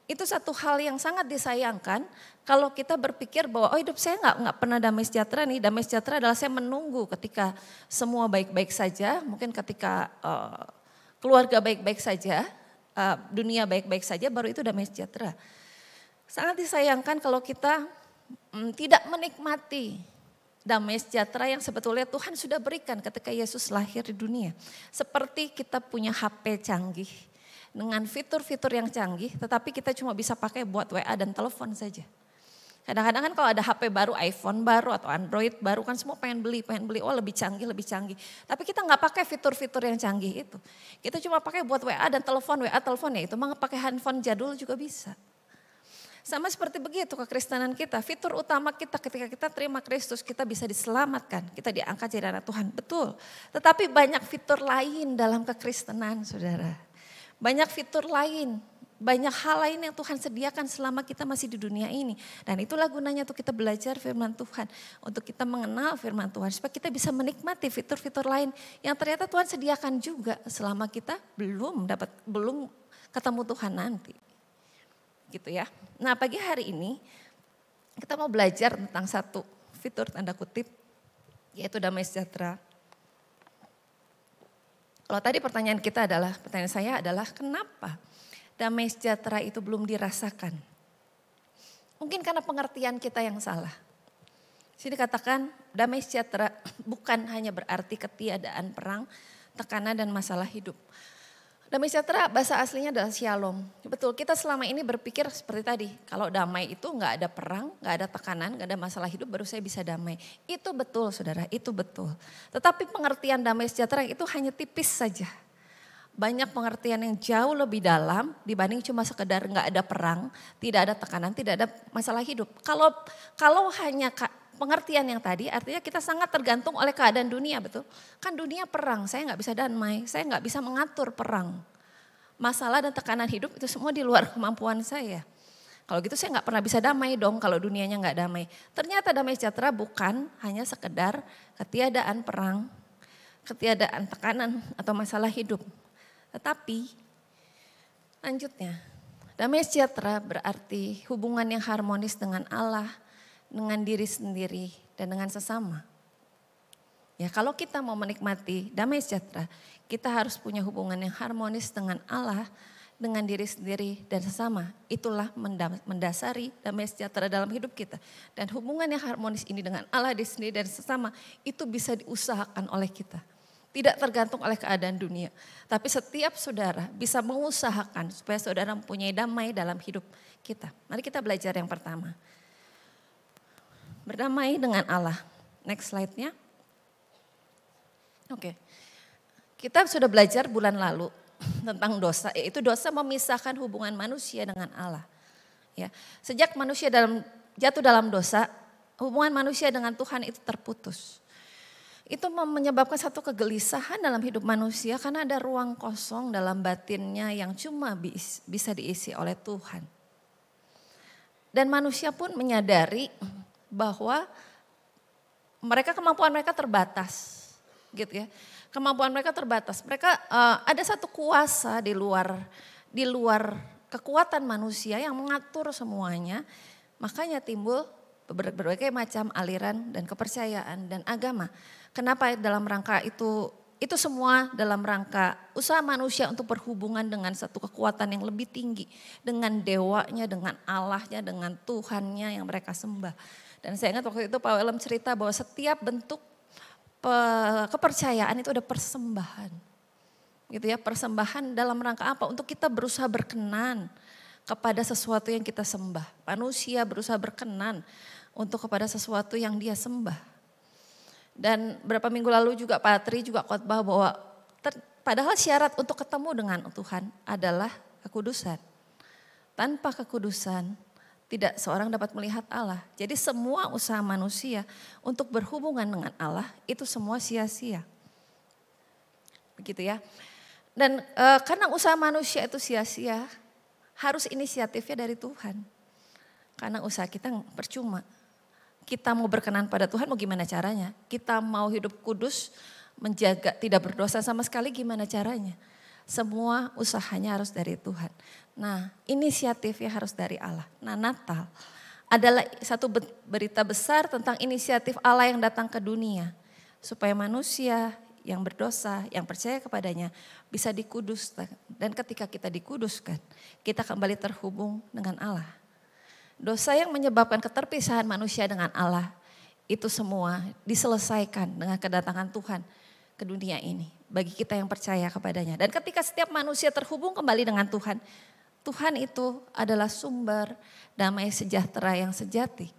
Itu satu hal yang sangat disayangkan kalau kita berpikir bahwa hidup saya nggak pernah damai sejahtera nih. Damai sejahtera adalah saya menunggu ketika semua baik-baik saja. Mungkin ketika keluarga baik-baik saja, dunia baik-baik saja baru itu damai sejahtera. Sangat disayangkan kalau kita tidak menikmati damai sejahtera yang sebetulnya Tuhan sudah berikan ketika Yesus lahir di dunia. Seperti kita punya HP canggih dengan fitur-fitur yang canggih tetapi kita cuma bisa pakai buat WA dan telepon saja. Kadang-kadang kan kalau ada HP baru, iPhone baru atau Android baru kan semua pengen beli. Oh lebih canggih. Tapi kita nggak pakai fitur-fitur yang canggih itu. Kita cuma pakai buat WA dan telepon ya itu mah pakai handphone jadul juga bisa. Sama seperti begitu kekristenan kita. Fitur utama kita ketika kita terima Kristus, kita bisa diselamatkan. Kita diangkat jadi anak Tuhan, betul. Tetapi banyak fitur lain dalam kekristenan, saudara. Banyak fitur lain. Banyak hal lain yang Tuhan sediakan selama kita masih di dunia ini. Dan itulah gunanya untuk kita belajar firman Tuhan. Untuk kita mengenal firman Tuhan. Supaya kita bisa menikmati fitur-fitur lain yang ternyata Tuhan sediakan juga selama kita belum ketemu Tuhan nanti. Gitu ya. Nah pagi hari ini kita mau belajar tentang satu fitur tanda kutip. Yaitu damai sejahtera. Kalau tadi pertanyaan saya adalah kenapa damai sejahtera itu belum dirasakan? Mungkin karena pengertian kita yang salah. Sini katakan damai sejahtera bukan hanya berarti ketiadaan perang, tekanan dan masalah hidup. Damai sejahtera bahasa aslinya adalah shalom. Betul, kita selama ini berpikir seperti tadi. Kalau damai itu nggak ada perang, nggak ada tekanan, nggak ada masalah hidup baru saya bisa damai. Itu betul saudara, itu betul. Tetapi pengertian damai sejahtera itu hanya tipis saja. Banyak pengertian yang jauh lebih dalam dibanding cuma sekedar nggak ada perang, tidak ada tekanan, tidak ada masalah hidup. Kalau hanya pengertian yang tadi artinya kita sangat tergantung oleh keadaan dunia, betul? Kan dunia perang, saya nggak bisa damai, saya nggak bisa mengatur perang. Masalah dan tekanan hidup itu semua di luar kemampuan saya. Kalau gitu saya nggak pernah bisa damai dong kalau dunianya nggak damai. Ternyata damai sejahtera bukan hanya sekedar ketiadaan perang, ketiadaan tekanan atau masalah hidup. Tetapi lanjutnya, damai sejahtera berarti hubungan yang harmonis dengan Allah, dengan diri sendiri dan dengan sesama. Ya, kalau kita mau menikmati damai sejahtera, kita harus punya hubungan yang harmonis dengan Allah, dengan diri sendiri dan sesama. Itulah mendasari damai sejahtera dalam hidup kita. Dan hubungan yang harmonis ini dengan Allah, diri sendiri dan sesama itu bisa diusahakan oleh kita. Tidak tergantung oleh keadaan dunia. Tapi setiap saudara bisa mengusahakan supaya saudara mempunyai damai dalam hidup kita. Mari kita belajar yang pertama. Berdamai dengan Allah. Next slide-nya. Oke. Kita sudah belajar bulan lalu tentang dosa. Yaitu dosa memisahkan hubungan manusia dengan Allah. Ya, sejak manusia jatuh dalam dosa, hubungan manusia dengan Tuhan itu terputus. Itu menyebabkan satu kegelisahan dalam hidup manusia karena ada ruang kosong dalam batinnya yang cuma bisa diisi oleh Tuhan. Dan manusia pun menyadari bahwa kemampuan mereka terbatas, gitu ya. Kemampuan mereka terbatas. Mereka ada satu kuasa di luar kekuatan manusia yang mengatur semuanya. Makanya timbul berbagai macam aliran dan kepercayaan dan agama. Kenapa dalam rangka itu semua dalam rangka usaha manusia untuk berhubungan dengan satu kekuatan yang lebih tinggi. Dengan dewanya, dengan Allahnya, dengan Tuhannya yang mereka sembah. Dan saya ingat waktu itu Pak Willem cerita bahwa setiap bentuk kepercayaan itu ada persembahan. Gitu ya, persembahan dalam rangka apa? Untuk kita berusaha berkenan kepada sesuatu yang kita sembah. Manusia berusaha berkenan untuk kepada sesuatu yang dia sembah. Dan beberapa minggu lalu juga Pak Tri juga khotbah bahwa padahal syarat untuk ketemu dengan Tuhan adalah kekudusan. Tanpa kekudusan tidak seorang dapat melihat Allah. Jadi semua usaha manusia untuk berhubungan dengan Allah itu semua sia-sia. Begitu ya. Dan karena usaha manusia itu sia-sia, harus inisiatifnya dari Tuhan. Karena usaha kita percuma. Kita mau berkenan pada Tuhan mau gimana caranya? Kita mau hidup kudus, menjaga tidak berdosa sama sekali gimana caranya? Semua usahanya harus dari Tuhan. Nah, inisiatifnya harus dari Allah. Nah, Natal adalah satu berita besar tentang inisiatif Allah yang datang ke dunia. Supaya manusia yang berdosa, yang percaya kepadanya bisa dikuduskan. Dan ketika kita dikuduskan, kita kembali terhubung dengan Allah. Dosa yang menyebabkan keterpisahan manusia dengan Allah itu semua diselesaikan dengan kedatangan Tuhan ke dunia ini. Bagi kita yang percaya kepadanya. Dan ketika setiap manusia terhubung kembali dengan Tuhan, Tuhan itu adalah sumber damai sejahtera yang sejati.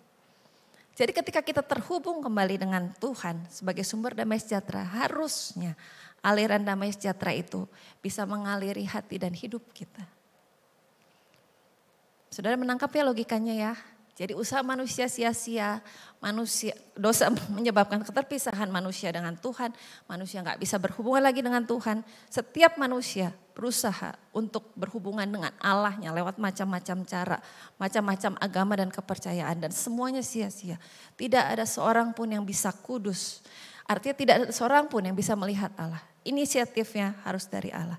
Jadi ketika kita terhubung kembali dengan Tuhan sebagai sumber damai sejahtera, harusnya aliran damai sejahtera itu bisa mengaliri hati dan hidup kita. Saudara menangkap ya logikanya ya. Jadi usaha manusia sia-sia, dosa menyebabkan keterpisahan manusia dengan Tuhan. Manusia gak bisa berhubungan lagi dengan Tuhan. Setiap manusia berusaha untuk berhubungan dengan Allahnya lewat macam-macam cara, macam-macam agama dan kepercayaan. Dan semuanya sia-sia. Tidak ada seorang pun yang bisa kudus. Artinya tidak ada seorang pun yang bisa melihat Allah. Inisiatifnya harus dari Allah.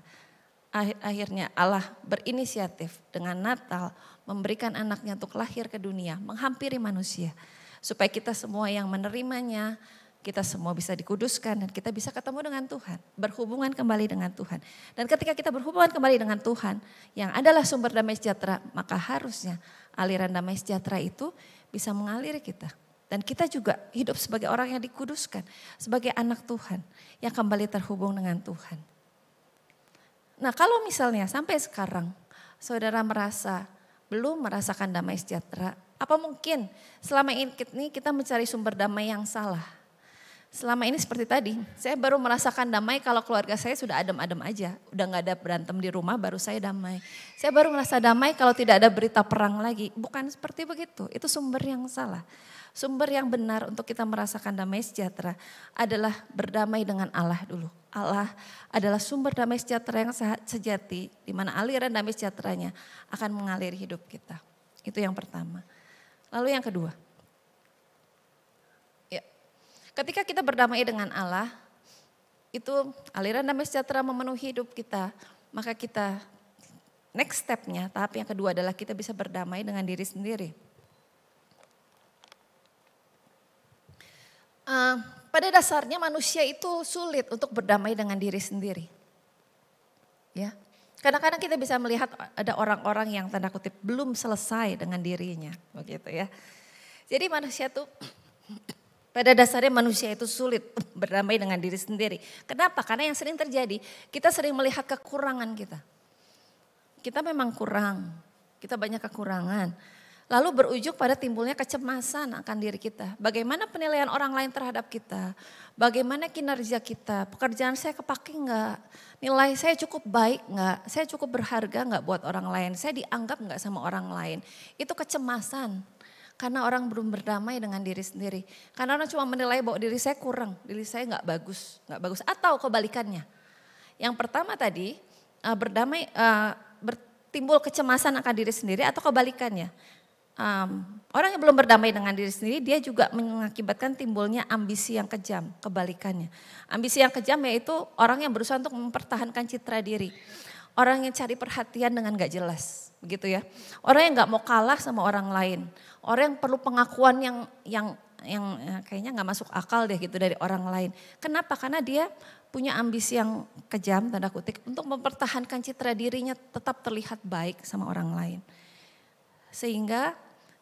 Akhirnya Allah berinisiatif dengan Natal memberikan anaknya untuk lahir ke dunia, menghampiri manusia. Supaya kita semua yang menerimanya, kita semua bisa dikuduskan dan kita bisa ketemu dengan Tuhan. Berhubungan kembali dengan Tuhan. Dan ketika kita berhubungan kembali dengan Tuhan yang adalah sumber damai sejahtera, maka harusnya aliran damai sejahtera itu bisa mengaliri kita. Dan kita juga hidup sebagai orang yang dikuduskan, sebagai anak Tuhan yang kembali terhubung dengan Tuhan. Nah kalau misalnya sampai sekarang saudara merasa belum merasakan damai sejahtera, apa mungkin selama ini kita mencari sumber damai yang salah? Selama ini seperti tadi, saya baru merasakan damai kalau keluarga saya sudah adem-adem aja. Udah gak ada berantem di rumah baru saya damai. Saya baru merasa damai kalau tidak ada berita perang lagi. Bukan seperti begitu, itu sumber yang salah. Sumber yang benar untuk kita merasakan damai sejahtera adalah berdamai dengan Allah dulu. Allah adalah sumber damai sejahtera yang sejati, di mana aliran damai sejahteranya akan mengaliri hidup kita. Itu yang pertama. Lalu yang kedua, ya, ketika kita berdamai dengan Allah, itu aliran damai sejahtera memenuhi hidup kita, maka kita next step-nya, tahap yang kedua adalah kita bisa berdamai dengan diri sendiri. Pada dasarnya manusia itu sulit untuk berdamai dengan diri sendiri. Ya, kadang-kadang kita bisa melihat ada orang-orang yang tanda kutip belum selesai dengan dirinya, begitu ya. Jadi manusia itu pada dasarnya manusia itu sulit berdamai dengan diri sendiri. Kenapa? Karena yang sering terjadi, kita sering melihat kekurangan kita. Kita memang kurang, kita banyak kekurangan. Lalu berujung pada timbulnya kecemasan akan diri kita. Bagaimana penilaian orang lain terhadap kita? Bagaimana kinerja kita? Pekerjaan saya kepake enggak? Nilai saya cukup baik enggak? Saya cukup berharga enggak buat orang lain? Saya dianggap enggak sama orang lain? Itu kecemasan. Karena orang belum berdamai dengan diri sendiri. Karena orang cuma menilai bahwa diri saya kurang, diri saya enggak bagus. Atau kebalikannya. Yang pertama tadi timbul kecemasan akan diri sendiri atau kebalikannya. Orang yang belum berdamai dengan diri sendiri, dia juga mengakibatkan timbulnya ambisi yang kejam, kebalikannya. Ambisi yang kejam yaitu orang yang berusaha untuk mempertahankan citra diri. Orang yang cari perhatian dengan gak jelas, begitu ya. Orang yang gak mau kalah sama orang lain. Orang yang perlu pengakuan yang kayaknya gak masuk akal deh gitu dari orang lain. Kenapa? Karena dia punya ambisi yang kejam, tanda kutip, untuk mempertahankan citra dirinya tetap terlihat baik sama orang lain. Sehingga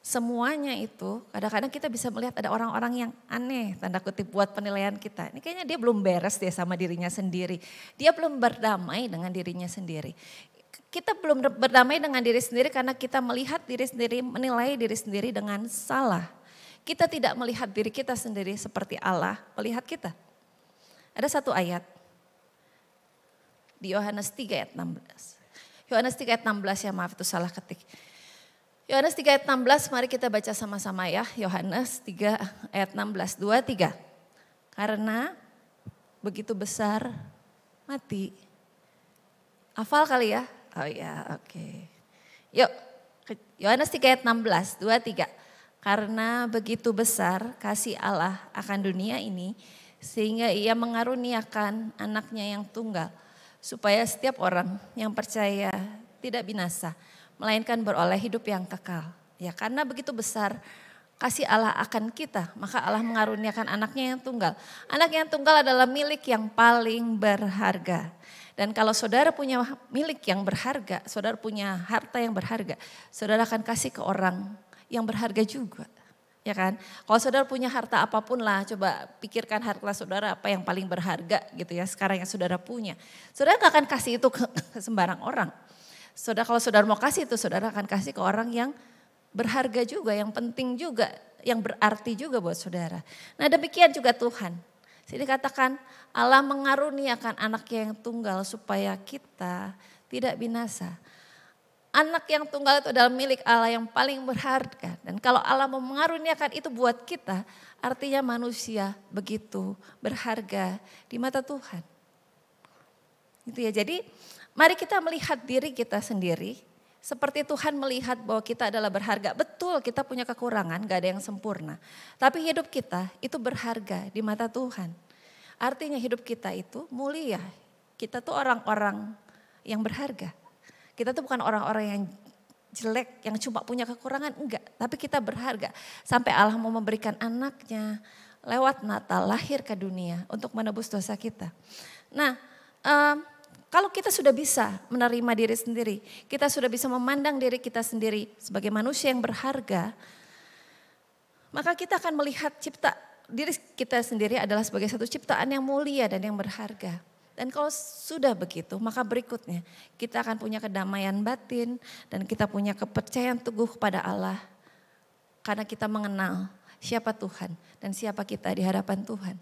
semuanya itu kadang-kadang kita bisa melihat ada orang-orang yang aneh tanda kutip buat penilaian kita. Ini kayaknya dia belum beres deh sama dirinya sendiri. Dia belum berdamai dengan dirinya sendiri. Kita belum berdamai dengan diri sendiri karena kita melihat diri sendiri, menilai diri sendiri dengan salah. Kita tidak melihat diri kita sendiri seperti Allah melihat kita. Ada satu ayat di Yohanes 3 ayat 16. Yohanes 3 ayat 16 ya, maaf itu salah ketik. Yohanes 3 ayat 16, mari kita baca sama-sama ya. Yohanes 3 ayat 16, 2, 3. Karena begitu besar mati. Hafal kali ya? Oh ya, oke. Yuk, Yohanes 3 ayat 16, 2, 3. Karena begitu besar kasih Allah akan dunia ini, sehingga ia mengaruniakan anaknya yang tunggal. Supaya setiap orang yang percaya tidak binasa, melainkan beroleh hidup yang kekal. Ya, karena begitu besar kasih Allah akan kita, maka Allah mengaruniakan anaknya yang tunggal. Anak yang tunggal adalah milik yang paling berharga. Dan kalau saudara punya milik yang berharga, saudara punya harta yang berharga, saudara akan kasih ke orang yang berharga juga. Ya kan? Kalau saudara punya harta apapun lah, coba pikirkan harta saudara apa yang paling berharga gitu ya sekarang yang saudara punya. Saudara gak akan kasih itu ke sembarang orang. Saudara, kalau saudara mau kasih itu, saudara akan kasih ke orang yang berharga juga, yang penting juga, yang berarti juga buat saudara. Nah demikian juga Tuhan. Sini katakan Allah mengaruniakan anaknya yang tunggal supaya kita tidak binasa. Anak yang tunggal itu adalah milik Allah yang paling berharga. Dan kalau Allah mau mengaruniakan itu buat kita, artinya manusia begitu berharga di mata Tuhan. Gitu ya, jadi mari kita melihat diri kita sendiri seperti Tuhan melihat bahwa kita adalah berharga. Betul kita punya kekurangan, gak ada yang sempurna. Tapi hidup kita itu berharga di mata Tuhan. Artinya hidup kita itu mulia. Kita tuh orang-orang yang berharga. Kita tuh bukan orang-orang yang jelek, yang cuma punya kekurangan, enggak. Tapi kita berharga. Sampai Allah mau memberikan anaknya lewat Natal lahir ke dunia untuk menebus dosa kita. Nah, kalau kita sudah bisa menerima diri sendiri, kita sudah bisa memandang diri kita sendiri sebagai manusia yang berharga, maka kita akan melihat diri kita sendiri adalah sebagai satu ciptaan yang mulia dan yang berharga. Dan kalau sudah begitu, maka berikutnya kita akan punya kedamaian batin dan kita punya kepercayaan teguh kepada Allah. Karena kita mengenal siapa Tuhan dan siapa kita di hadapan Tuhan.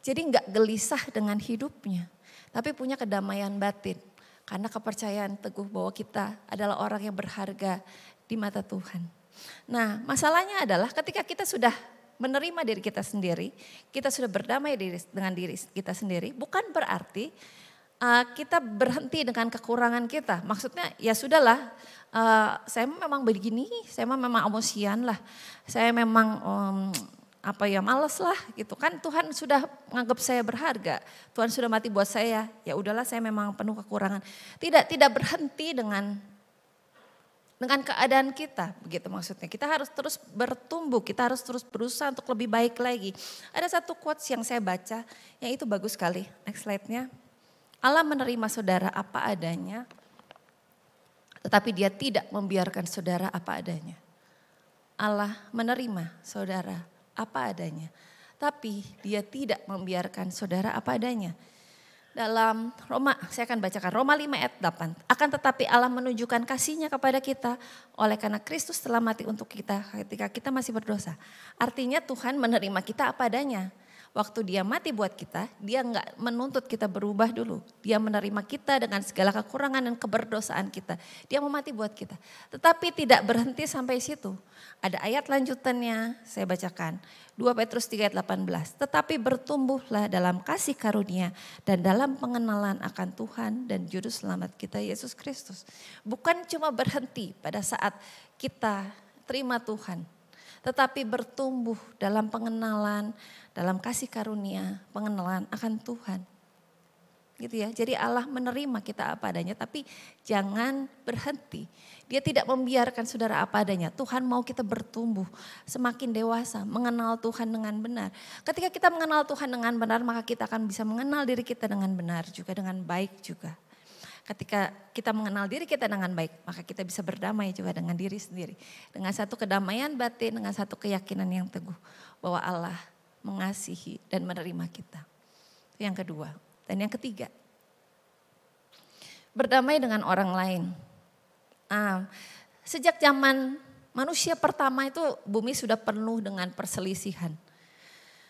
Jadi enggak gelisah dengan hidupnya. Tapi punya kedamaian batin karena kepercayaan teguh bahwa kita adalah orang yang berharga di mata Tuhan. Nah masalahnya adalah ketika kita sudah menerima diri kita sendiri, kita sudah berdamai dengan diri kita sendiri, bukan berarti kita berhenti dengan kekurangan kita. Maksudnya ya sudahlah, saya memang begini, saya memang emosian lah, saya memang males lah gitu kan. Tuhan sudah menganggap saya berharga. Tuhan sudah mati buat saya. Ya udahlah saya memang penuh kekurangan. Tidak berhenti dengan keadaan kita, begitu maksudnya. Kita harus terus bertumbuh, kita harus terus berusaha untuk lebih baik lagi. Ada satu quotes yang saya baca, yang itu bagus sekali. Next slide-nya. Allah menerima saudara apa adanya, tetapi dia tidak membiarkan saudara apa adanya. Allah menerima saudara apa adanya, tapi dia tidak membiarkan saudara apa adanya. Dalam Roma, saya akan bacakan Roma 5 ayat 8. Akan tetapi Allah menunjukkan kasih-Nya kepada kita oleh karena Kristus telah mati untuk kita ketika kita masih berdosa. Artinya Tuhan menerima kita apa adanya. Waktu dia mati buat kita, dia enggak menuntut kita berubah dulu. Dia menerima kita dengan segala kekurangan dan keberdosaan kita. Dia mau mati buat kita. Tetapi tidak berhenti sampai situ. Ada ayat lanjutannya, saya bacakan. 2 Petrus 3 ayat 18. Tetapi bertumbuhlah dalam kasih karunia dan dalam pengenalan akan Tuhan dan Juru Selamat kita Yesus Kristus. Bukan cuma berhenti pada saat kita terima Tuhan. Tetapi bertumbuh dalam pengenalan, dalam kasih karunia, pengenalan akan Tuhan. Gitu ya. Jadi Allah menerima kita apa adanya, tapi jangan berhenti. Dia tidak membiarkan saudara apa adanya. Tuhan mau kita bertumbuh, semakin dewasa, mengenal Tuhan dengan benar. Ketika kita mengenal Tuhan dengan benar, maka kita akan bisa mengenal diri kita dengan benar juga, dengan baik juga. Ketika kita mengenal diri kita dengan baik, maka kita bisa berdamai juga dengan diri sendiri. Dengan satu kedamaian batin, dengan satu keyakinan yang teguh bahwa Allah mengasihi dan menerima kita. Itu yang kedua. Dan yang ketiga, berdamai dengan orang lain. Sejak zaman manusia pertama itu bumi sudah penuh dengan perselisihan.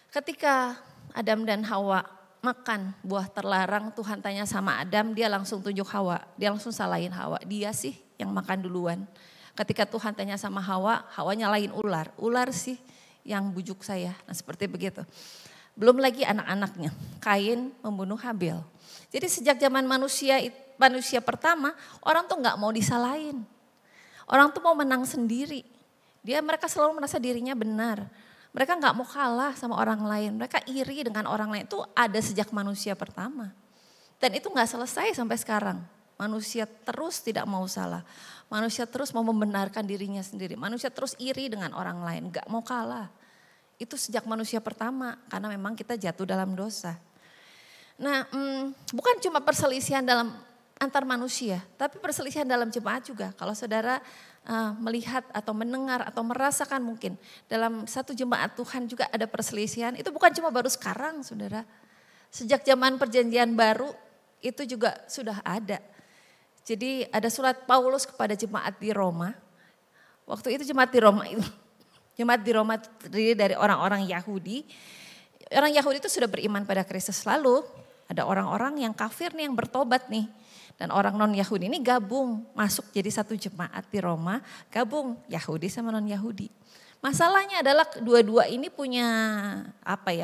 Ketika Adam dan Hawa makan buah terlarang, Tuhan tanya sama Adam, dia langsung tunjuk Hawa. Dia langsung salahin Hawa, dia sih yang makan duluan. Ketika Tuhan tanya sama Hawa, Hawa nyalahin ular. Ular sih yang bujuk saya, nah seperti begitu. Belum lagi anak-anaknya, Kain membunuh Habil. Jadi sejak zaman manusia pertama, orang tuh gak mau disalahin. Orang tuh mau menang sendiri. Mereka selalu merasa dirinya benar. Mereka gak mau kalah sama orang lain. Mereka iri dengan orang lain. Itu ada sejak manusia pertama. Dan itu gak selesai sampai sekarang. Manusia terus tidak mau salah. Manusia terus mau membenarkan dirinya sendiri. Manusia terus iri dengan orang lain. Gak mau kalah. Itu sejak manusia pertama. Karena memang kita jatuh dalam dosa. Nah bukan cuma perselisihan antar manusia. Tapi perselisihan dalam jemaat juga. Kalau saudara melihat atau mendengar atau merasakan mungkin dalam satu jemaat Tuhan juga ada perselisihan. Itu bukan cuma baru sekarang saudara. Sejak zaman perjanjian baru itu juga sudah ada. Jadi ada surat Paulus kepada jemaat di Roma. Waktu itu jemaat di Roma itu terdiri dari orang-orang Yahudi. Orang Yahudi itu sudah beriman pada Kristus, lalu ada orang-orang yang kafir nih yang bertobat nih. Dan orang non-Yahudi ini gabung masuk jadi satu jemaat di Roma, gabung Yahudi sama non-Yahudi. Masalahnya adalah dua-dua ini punya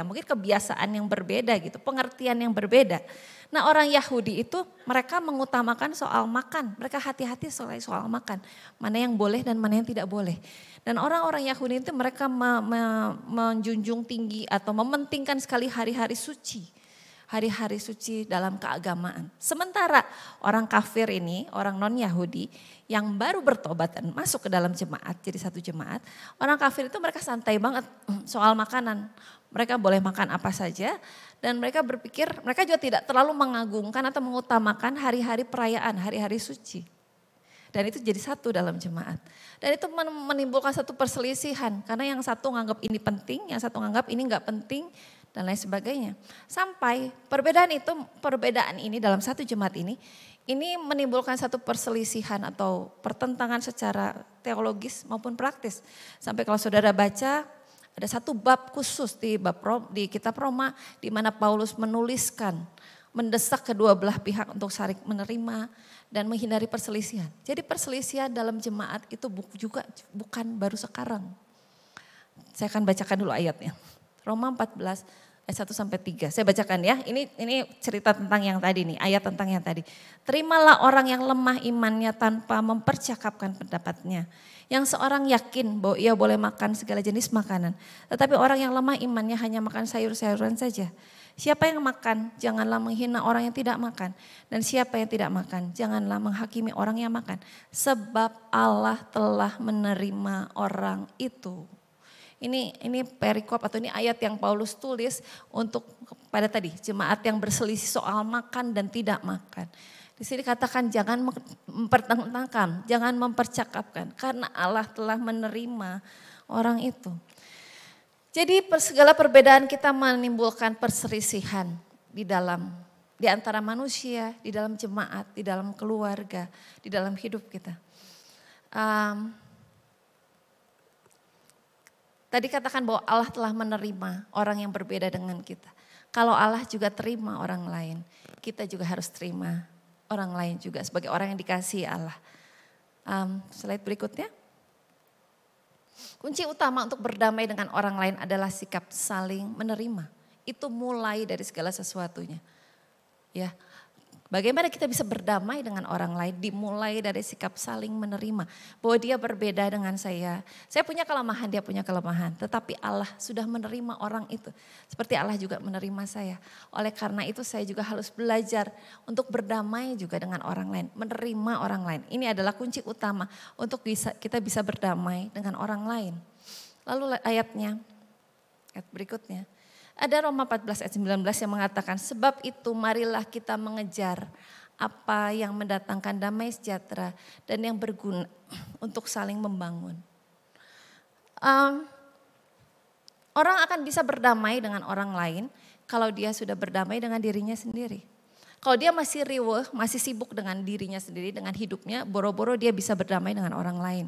mungkin kebiasaan yang berbeda gitu, pengertian yang berbeda. Nah orang Yahudi itu mereka mengutamakan soal makan, mereka hati-hati soal makan. Mana yang boleh dan mana yang tidak boleh. Dan orang-orang Yahudi itu mereka menjunjung tinggi atau mementingkan sekali hari-hari suci. Hari-hari suci dalam keagamaan. Sementara orang kafir ini, orang non-Yahudi yang baru bertobat dan masuk ke dalam jemaat, jadi satu jemaat. Orang kafir itu mereka santai banget soal makanan. Mereka boleh makan apa saja dan mereka berpikir, mereka juga tidak terlalu mengagungkan atau mengutamakan hari-hari perayaan, hari-hari suci. Dan itu jadi satu dalam jemaat. Dan itu menimbulkan satu perselisihan karena yang satu menganggap ini penting, yang satu menganggap ini enggak penting dan lain sebagainya. Sampai perbedaan ini dalam satu jemaat ini menimbulkan satu perselisihan atau pertentangan secara teologis maupun praktis. Sampai kalau saudara baca ada satu bab khusus di kitab Roma di mana Paulus menuliskan, mendesak kedua belah pihak untuk saling menerima dan menghindari perselisihan. Jadi perselisihan dalam jemaat itu juga bukan baru sekarang. Saya akan bacakan dulu ayatnya. Roma 14 ayat 1 sampai 3. Saya bacakan ya. Ini cerita tentang yang tadi nih, ayat tentang yang tadi. Terimalah orang yang lemah imannya tanpa mempercakapkan pendapatnya. Yang seorang yakin bahwa ia boleh makan segala jenis makanan. Tetapi orang yang lemah imannya hanya makan sayur-sayuran saja. Siapa yang makan, janganlah menghina orang yang tidak makan. Dan siapa yang tidak makan, janganlah menghakimi orang yang makan. Sebab Allah telah menerima orang itu. Ini perikop atau ini ayat yang Paulus tulis untuk pada tadi jemaat yang berselisih soal makan dan tidak makan. Di sini katakan jangan mempertentangkan, jangan mempercakapkan karena Allah telah menerima orang itu. Jadi segala perbedaan kita menimbulkan perselisihan di antara manusia, di dalam jemaat, di dalam keluarga, di dalam hidup kita. Tadi katakan bahwa Allah telah menerima orang yang berbeda dengan kita. Kalau Allah juga terima orang lain, kita juga harus terima orang lain juga sebagai orang yang dikasihi Allah. Slide berikutnya. Kunci utama untuk berdamai dengan orang lain adalah sikap saling menerima. Itu mulai dari segala sesuatunya. Ya. Bagaimana kita bisa berdamai dengan orang lain dimulai dari sikap saling menerima. Bahwa dia berbeda dengan saya. Saya punya kelemahan, dia punya kelemahan. Tetapi Allah sudah menerima orang itu. Seperti Allah juga menerima saya. Oleh karena itu saya juga harus belajar untuk berdamai juga dengan orang lain. Menerima orang lain. Ini adalah kunci utama untuk kita bisa berdamai dengan orang lain. Lalu ayat berikutnya. Ada Roma 14 ayat 19 yang mengatakan, sebab itu marilah kita mengejar apa yang mendatangkan damai sejahtera dan yang berguna untuk saling membangun. Orang akan bisa berdamai dengan orang lain kalau dia sudah berdamai dengan dirinya sendiri. Kalau dia masih riweuh, masih sibuk dengan dirinya sendiri, dengan hidupnya, boro-boro dia bisa berdamai dengan orang lain.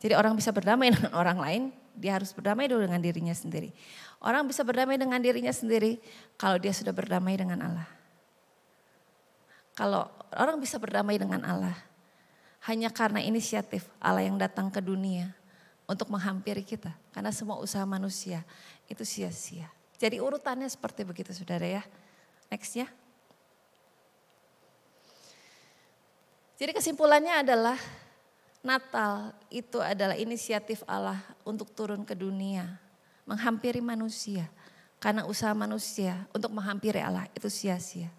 Jadi orang bisa berdamai dengan orang lain, dia harus berdamai dulu dengan dirinya sendiri. Orang bisa berdamai dengan dirinya sendiri kalau dia sudah berdamai dengan Allah. Kalau orang bisa berdamai dengan Allah hanya karena inisiatif Allah yang datang ke dunia untuk menghampiri kita. Karena semua usaha manusia itu sia-sia. Jadi urutannya seperti begitu saudara ya. Next ya. Jadi kesimpulannya adalah Natal itu adalah inisiatif Allah untuk turun ke dunia. Menghampiri manusia. Karena usaha manusia untuk menghampiri Allah itu sia-sia.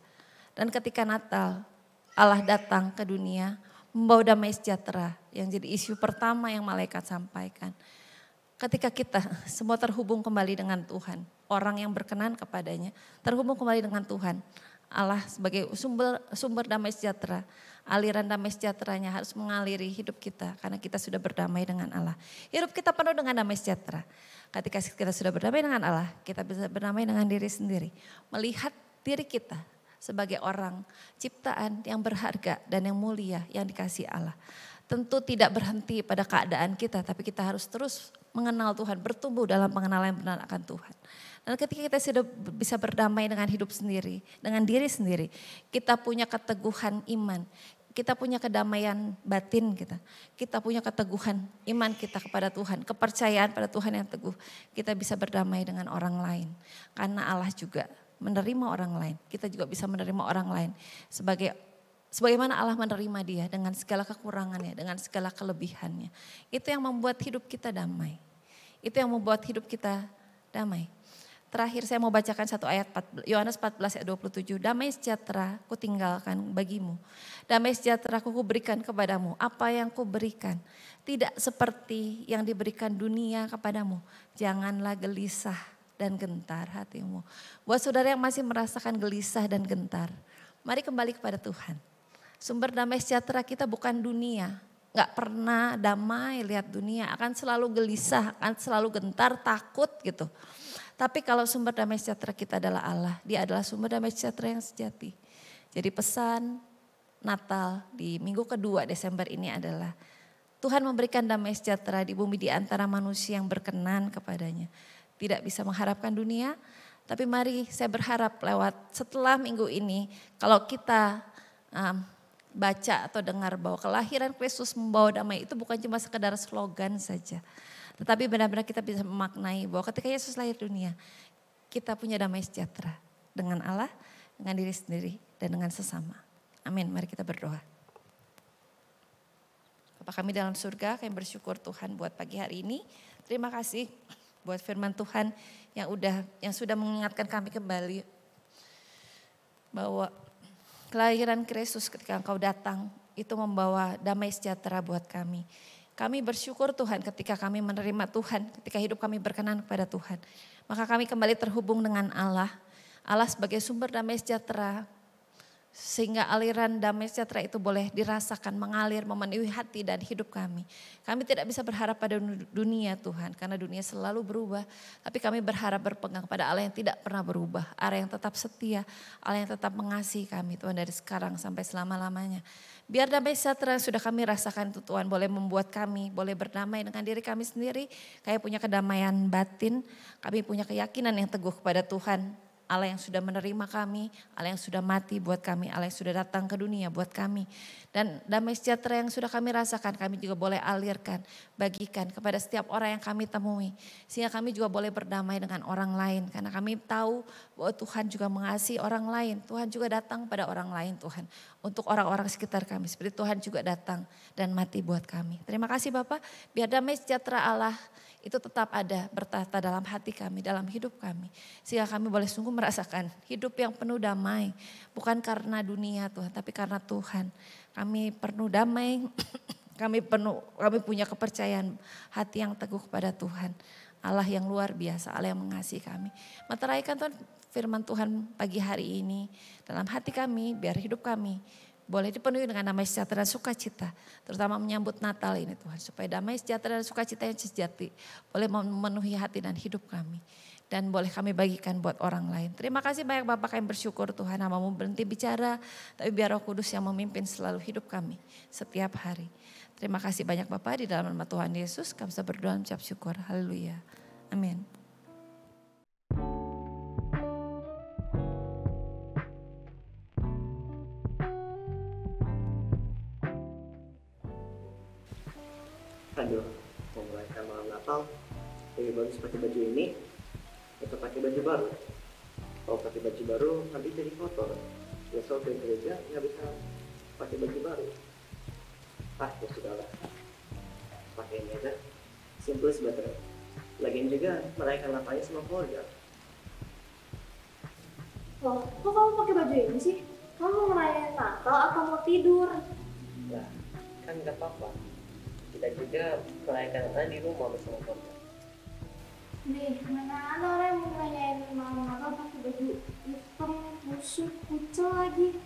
Dan ketika Natal Allah datang ke dunia membawa damai sejahtera. Yang jadi isu pertama yang malaikat sampaikan. Ketika kita semua terhubung kembali dengan Tuhan. Orang yang berkenan kepadanya terhubung kembali dengan Tuhan. Allah sebagai sumber damai sejahtera. Aliran damai sejahteranya harus mengaliri hidup kita. Karena kita sudah berdamai dengan Allah. Hidup kita penuh dengan damai sejahtera. Ketika kita sudah berdamai dengan Allah, kita bisa berdamai dengan diri sendiri. Melihat diri kita sebagai orang ciptaan yang berharga dan yang mulia yang dikasihi Allah. Tentu tidak berhenti pada keadaan kita, tapi kita harus terus mengenal Tuhan, bertumbuh dalam pengenalan yang benar akan Tuhan. Dan ketika kita sudah bisa berdamai dengan hidup sendiri, dengan diri sendiri, kita punya keteguhan iman, kita punya kedamaian batin kita punya keteguhan iman kita kepada Tuhan, kepercayaan pada Tuhan yang teguh, kita bisa berdamai dengan orang lain. Karena Allah juga menerima orang lain, kita juga bisa menerima orang lain sebagaimana Allah menerima dia dengan segala kekurangannya, dengan segala kelebihannya. Itu yang membuat hidup kita damai. Itu yang membuat hidup kita damai. Terakhir saya mau bacakan satu ayat Yohanes 14 ayat 27. Damai sejahtera ku tinggalkan bagimu. Damai sejahtera ku berikan kepadamu. Apa yang ku berikan tidak seperti yang diberikan dunia kepadamu. Janganlah gelisah dan gentar hatimu. Buat saudara yang masih merasakan gelisah dan gentar, mari kembali kepada Tuhan. Sumber damai sejahtera kita bukan dunia. Gak pernah damai lihat dunia, akan selalu gelisah, akan selalu gentar, takut gitu. Tapi kalau sumber damai sejahtera kita adalah Allah, dia adalah sumber damai sejahtera yang sejati. Jadi pesan Natal di minggu kedua Desember ini adalah Tuhan memberikan damai sejahtera di bumi di antara manusia yang berkenan kepadanya. Tidak bisa mengharapkan dunia, tapi mari saya berharap lewat setelah minggu ini kalau kita baca atau dengar bahwa kelahiran Kristus membawa damai itu bukan cuma sekedar slogan saja. Tetapi benar-benar kita bisa memaknai bahwa ketika Yesus lahir dunia, kita punya damai sejahtera dengan Allah, dengan diri sendiri, dan dengan sesama. Amin, mari kita berdoa. Bapa kami dalam surga, kami bersyukur Tuhan buat pagi hari ini. Terima kasih buat firman Tuhan yang sudah mengingatkan kami kembali bahwa kelahiran Kristus ketika Engkau datang itu membawa damai sejahtera buat kami. Kami bersyukur Tuhan ketika kami menerima Tuhan, ketika hidup kami berkenan kepada Tuhan. Maka kami kembali terhubung dengan Allah. Allah sebagai sumber damai sejahtera. Sehingga aliran damai sejahtera itu boleh dirasakan, mengalir, memenuhi hati dan hidup kami. Kami tidak bisa berharap pada dunia Tuhan, karena dunia selalu berubah. Tapi kami berharap berpegang pada Allah yang tidak pernah berubah. Allah yang tetap setia, Allah yang tetap mengasihi kami Tuhan dari sekarang sampai selama-lamanya. Biar damai sejahtera yang sudah kami rasakan itu Tuhan boleh membuat kami boleh berdamai dengan diri kami sendiri. Kami punya kedamaian batin, kami punya keyakinan yang teguh kepada Tuhan. Allah yang sudah menerima kami, Allah yang sudah mati buat kami, Allah yang sudah datang ke dunia buat kami. Dan damai sejahtera yang sudah kami rasakan, kami juga boleh alirkan, bagikan kepada setiap orang yang kami temui. Sehingga kami juga boleh berdamai dengan orang lain. Karena kami tahu bahwa Tuhan juga mengasihi orang lain. Tuhan juga datang pada orang lain Tuhan. Untuk orang-orang sekitar kami. Seperti Tuhan juga datang dan mati buat kami. Terima kasih Bapak, biar damai sejahtera Allah itu tetap ada bertata dalam hati kami, dalam hidup kami. Sehingga kami boleh sungguh merasakan hidup yang penuh damai. Bukan karena dunia Tuhan, tapi karena Tuhan. Kami penuh damai, kami punya kepercayaan hati yang teguh kepada Tuhan. Allah yang luar biasa, Allah yang mengasihi kami. Meteraikan Tuhan firman Tuhan pagi hari ini dalam hati kami, biar hidup kami boleh dipenuhi dengan damai sejahtera dan sukacita. Terutama menyambut Natal ini Tuhan. Supaya damai sejahtera dan sukacita yang sejati boleh memenuhi hati dan hidup kami. Dan boleh kami bagikan buat orang lain. Terima kasih banyak Bapak, kami bersyukur Tuhan namamu berhenti bicara. Tapi biar Roh Kudus yang memimpin selalu hidup kami setiap hari. Terima kasih banyak Bapak, di dalam nama Tuhan Yesus kami bisa berdoa dan ucap syukur. Haleluya. Amin. Aduh, mau merayakan malam Natal, lebih bagus pakai baju ini atau pakai baju baru. Kalau pakai baju baru nanti jadi kotor. Besok ke gereja nggak bisa pakai baju baru. Ya sudahlah, pakai ini aja. Simple better. Lagian juga merayakan Natalnya sama keluarga. Loh, kok kamu pakai baju ini sih? Kamu mau merayakan Natal atau mau tidur? Nah, kan nggak apa-apa. Kita juga merayakan Natal di rumah bersama keluarga. Nih, mana ada orang yang mau merayakan malam Natal pakai baju hitam, busuk, kucel lagi.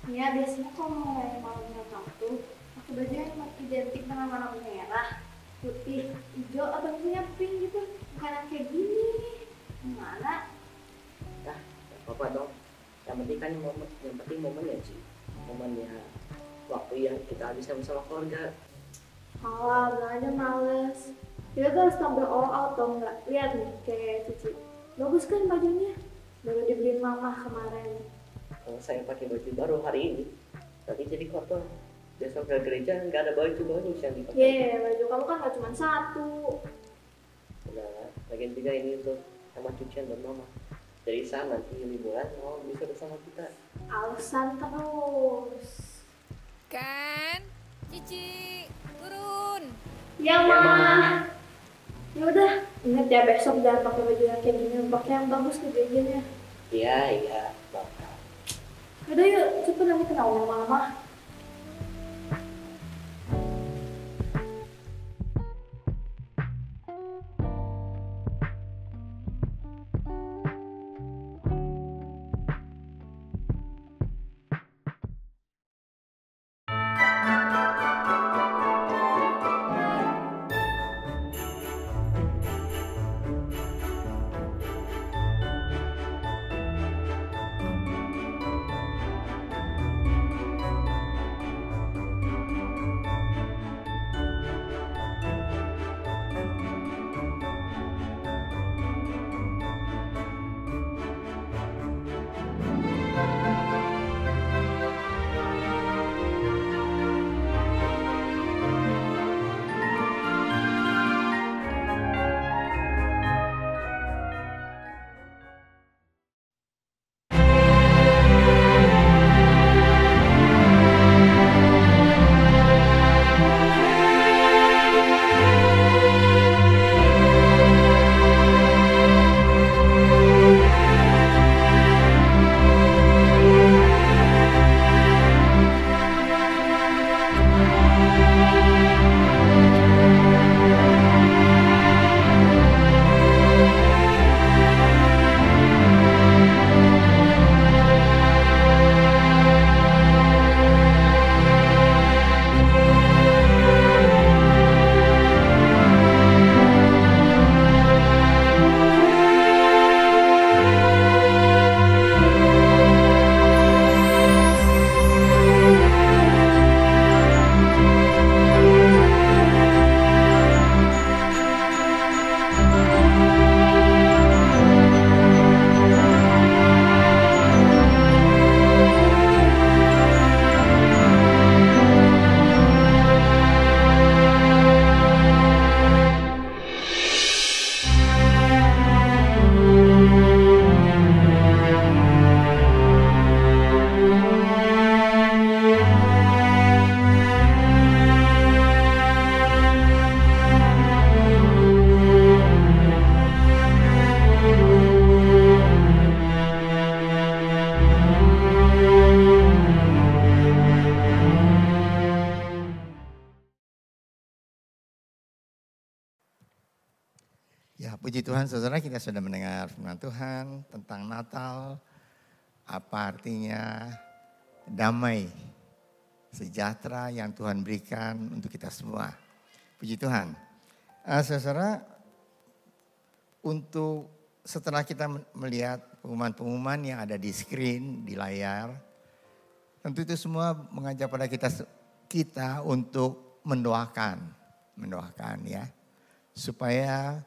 Ya, biasanya kalau mau merayakan malam Natal tuh pakai baju yang identik dengan warna merah, putih, hijau, atau misalnya pink gitu. Bukan yang kayak gini. Gimana? Nah, nggak apa-apa dong. Yang penting kan momennya sih, momennya waktu yang kita habiskan bersama keluarga. Alah, bilang aja males. Kita tuh harus tampil all out dong, nggak? Lihat nih, kayak Cici. Bagus kan bajunya? Baru dibeliin mama kemarin. Kalau saya pakai baju baru hari ini, nanti jadi kotor. Besok ke gereja nggak ada baju baru yang dipakai. Baju kamu kan nggak cuma satu. Udah, bagian juga ini untuk sama cucian dan mama. Dari sana nanti liburan mau bisa bersama kita. Alasan terus. Kan, Cici, turun. Ya, Ma. Ya udah, ingat ya besok jangan pakai baju yang kayak gini, pakai yang bagus ke gerejanya. Iya, bakal. Udah yuk, cepet nanti kenal sama mama. Ya, puji Tuhan saudara, kita sudah mendengar firman Tuhan tentang Natal. Apa artinya damai, sejahtera yang Tuhan berikan untuk kita semua. Puji Tuhan. Saudara, untuk setelah kita melihat pengumuman-pengumuman yang ada di screen, di layar, tentu itu semua mengajak pada kita untuk mendoakan ya. Supaya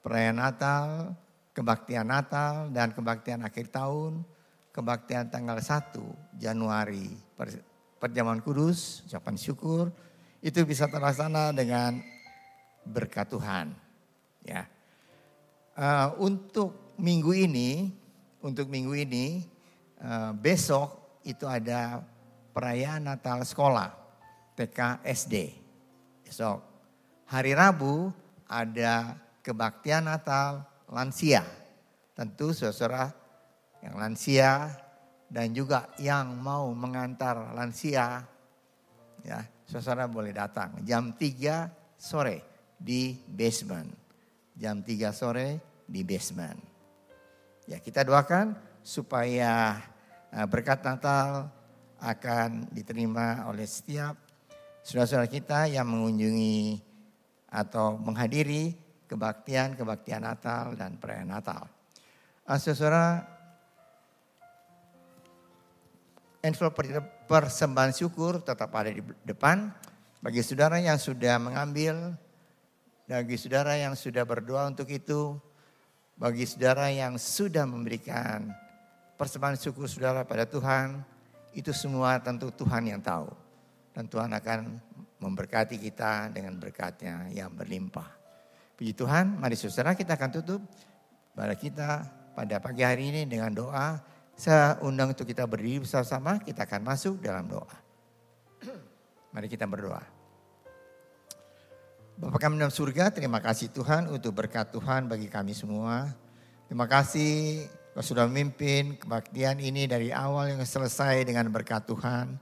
perayaan Natal, kebaktian Natal dan kebaktian akhir tahun, kebaktian tanggal 1 Januari, perjamuan kudus, ucapan syukur, itu bisa terlaksana dengan berkat Tuhan. Ya. Untuk minggu ini, besok itu ada perayaan Natal sekolah, TK SD. Besok. Hari Rabu ada kebaktian Natal lansia. Tentu saudara yang lansia dan juga yang mau mengantar lansia, ya, saudara boleh datang jam 3 sore di basement. Jam 3 sore di basement. Ya, kita doakan supaya berkat Natal akan diterima oleh setiap saudara-saudara kita yang mengunjungi atau menghadiri kebaktian Natal dan perayaan Natal. Saudara, envelope persembahan syukur tetap ada di depan. Bagi saudara yang sudah mengambil, bagi saudara yang sudah berdoa untuk itu, bagi saudara yang sudah memberikan persembahan syukur saudara pada Tuhan, itu semua tentu Tuhan yang tahu. Dan Tuhan akan memberkati kita dengan berkat-Nya yang berlimpah. Puji Tuhan, mari saudara kita akan tutup pada kita pada pagi hari ini dengan doa. Saya undang untuk kita berdiri bersama-sama, kita akan masuk dalam doa. Mari kita berdoa. Bapa kami dalam surga, terima kasih Tuhan untuk berkat Tuhan bagi kami semua. Terima kasih Kau sudah memimpin kebaktian ini dari awal yang selesai dengan berkat Tuhan.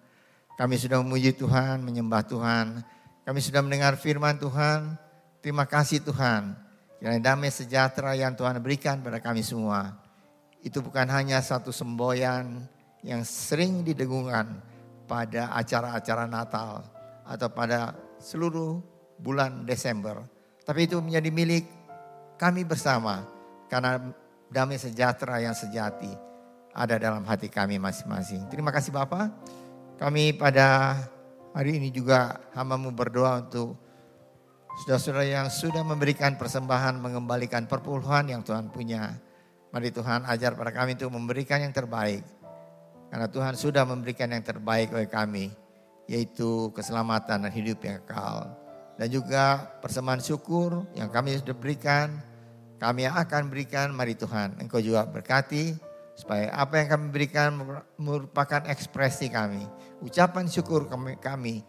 Kami sudah memuji Tuhan, menyembah Tuhan. Kami sudah mendengar firman Tuhan. Terima kasih Tuhan. Kiranya damai sejahtera yang Tuhan berikan pada kami semua. Itu bukan hanya satu semboyan yang sering didengungkan pada acara-acara Natal atau pada seluruh bulan Desember. Tapi itu menjadi milik kami bersama. Karena damai sejahtera yang sejati ada dalam hati kami masing-masing. Terima kasih Bapa. Kami pada hari ini juga hamba-Mu berdoa untuk saudara-saudara yang sudah memberikan persembahan, mengembalikan perpuluhan yang Tuhan punya. Mari Tuhan ajar pada kami untuk memberikan yang terbaik. Karena Tuhan sudah memberikan yang terbaik oleh kami. Yaitu keselamatan dan hidup yang kekal. Dan juga persembahan syukur yang kami sudah berikan, kami akan berikan. Mari Tuhan, Engkau juga berkati supaya apa yang kami berikan merupakan ekspresi kami, ucapan syukur kami.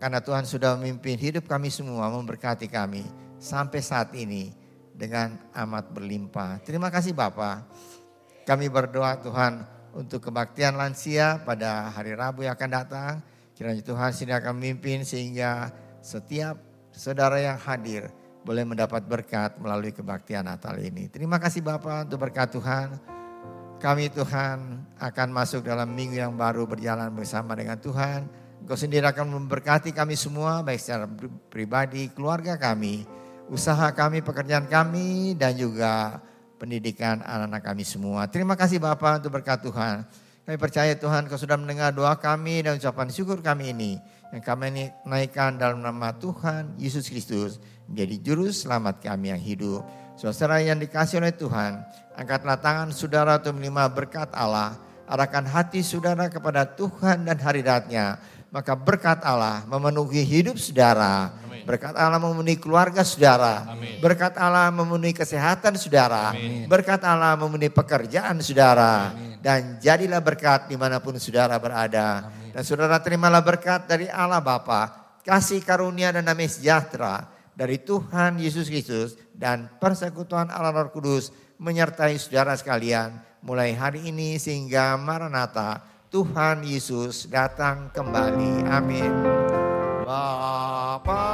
Karena Tuhan sudah memimpin hidup kami semua, memberkati kami sampai saat ini dengan amat berlimpah. Terima kasih Bapa. Kami berdoa Tuhan untuk kebaktian lansia pada hari Rabu yang akan datang. Kiranya Tuhan sini akan memimpin sehingga setiap saudara yang hadir boleh mendapat berkat melalui kebaktian Natal ini. Terima kasih Bapa untuk berkat Tuhan. Kami Tuhan akan masuk dalam minggu yang baru berjalan bersama dengan Tuhan. Engkau sendiri akan memberkati kami semua baik secara pribadi, keluarga kami, usaha kami, pekerjaan kami dan juga pendidikan anak-anak kami semua. Terima kasih Bapa untuk berkat Tuhan. Kami percaya Tuhan Kau sudah mendengar doa kami dan ucapan syukur kami ini. Yang kami naikkan dalam nama Tuhan Yesus Kristus menjadi juru selamat kami yang hidup. Saudara yang dikasihi oleh Tuhan, angkatlah tangan saudara untuk menerima berkat Allah. Arahkan hati saudara kepada Tuhan dan hadirat-Nya. Maka berkat Allah memenuhi hidup saudara. Amin. Berkat Allah memenuhi keluarga saudara. Amin. Berkat Allah memenuhi kesehatan saudara. Amin. Berkat Allah memenuhi pekerjaan saudara. Amin. Dan jadilah berkat dimanapun saudara berada. Amin. Dan saudara terimalah berkat dari Allah Bapa, kasih karunia dan damai sejahtera dari Tuhan Yesus Kristus dan persekutuan Allah Roh Kudus menyertai saudara sekalian mulai hari ini sehingga Maranatha, Tuhan Yesus datang kembali. Amin. Bapa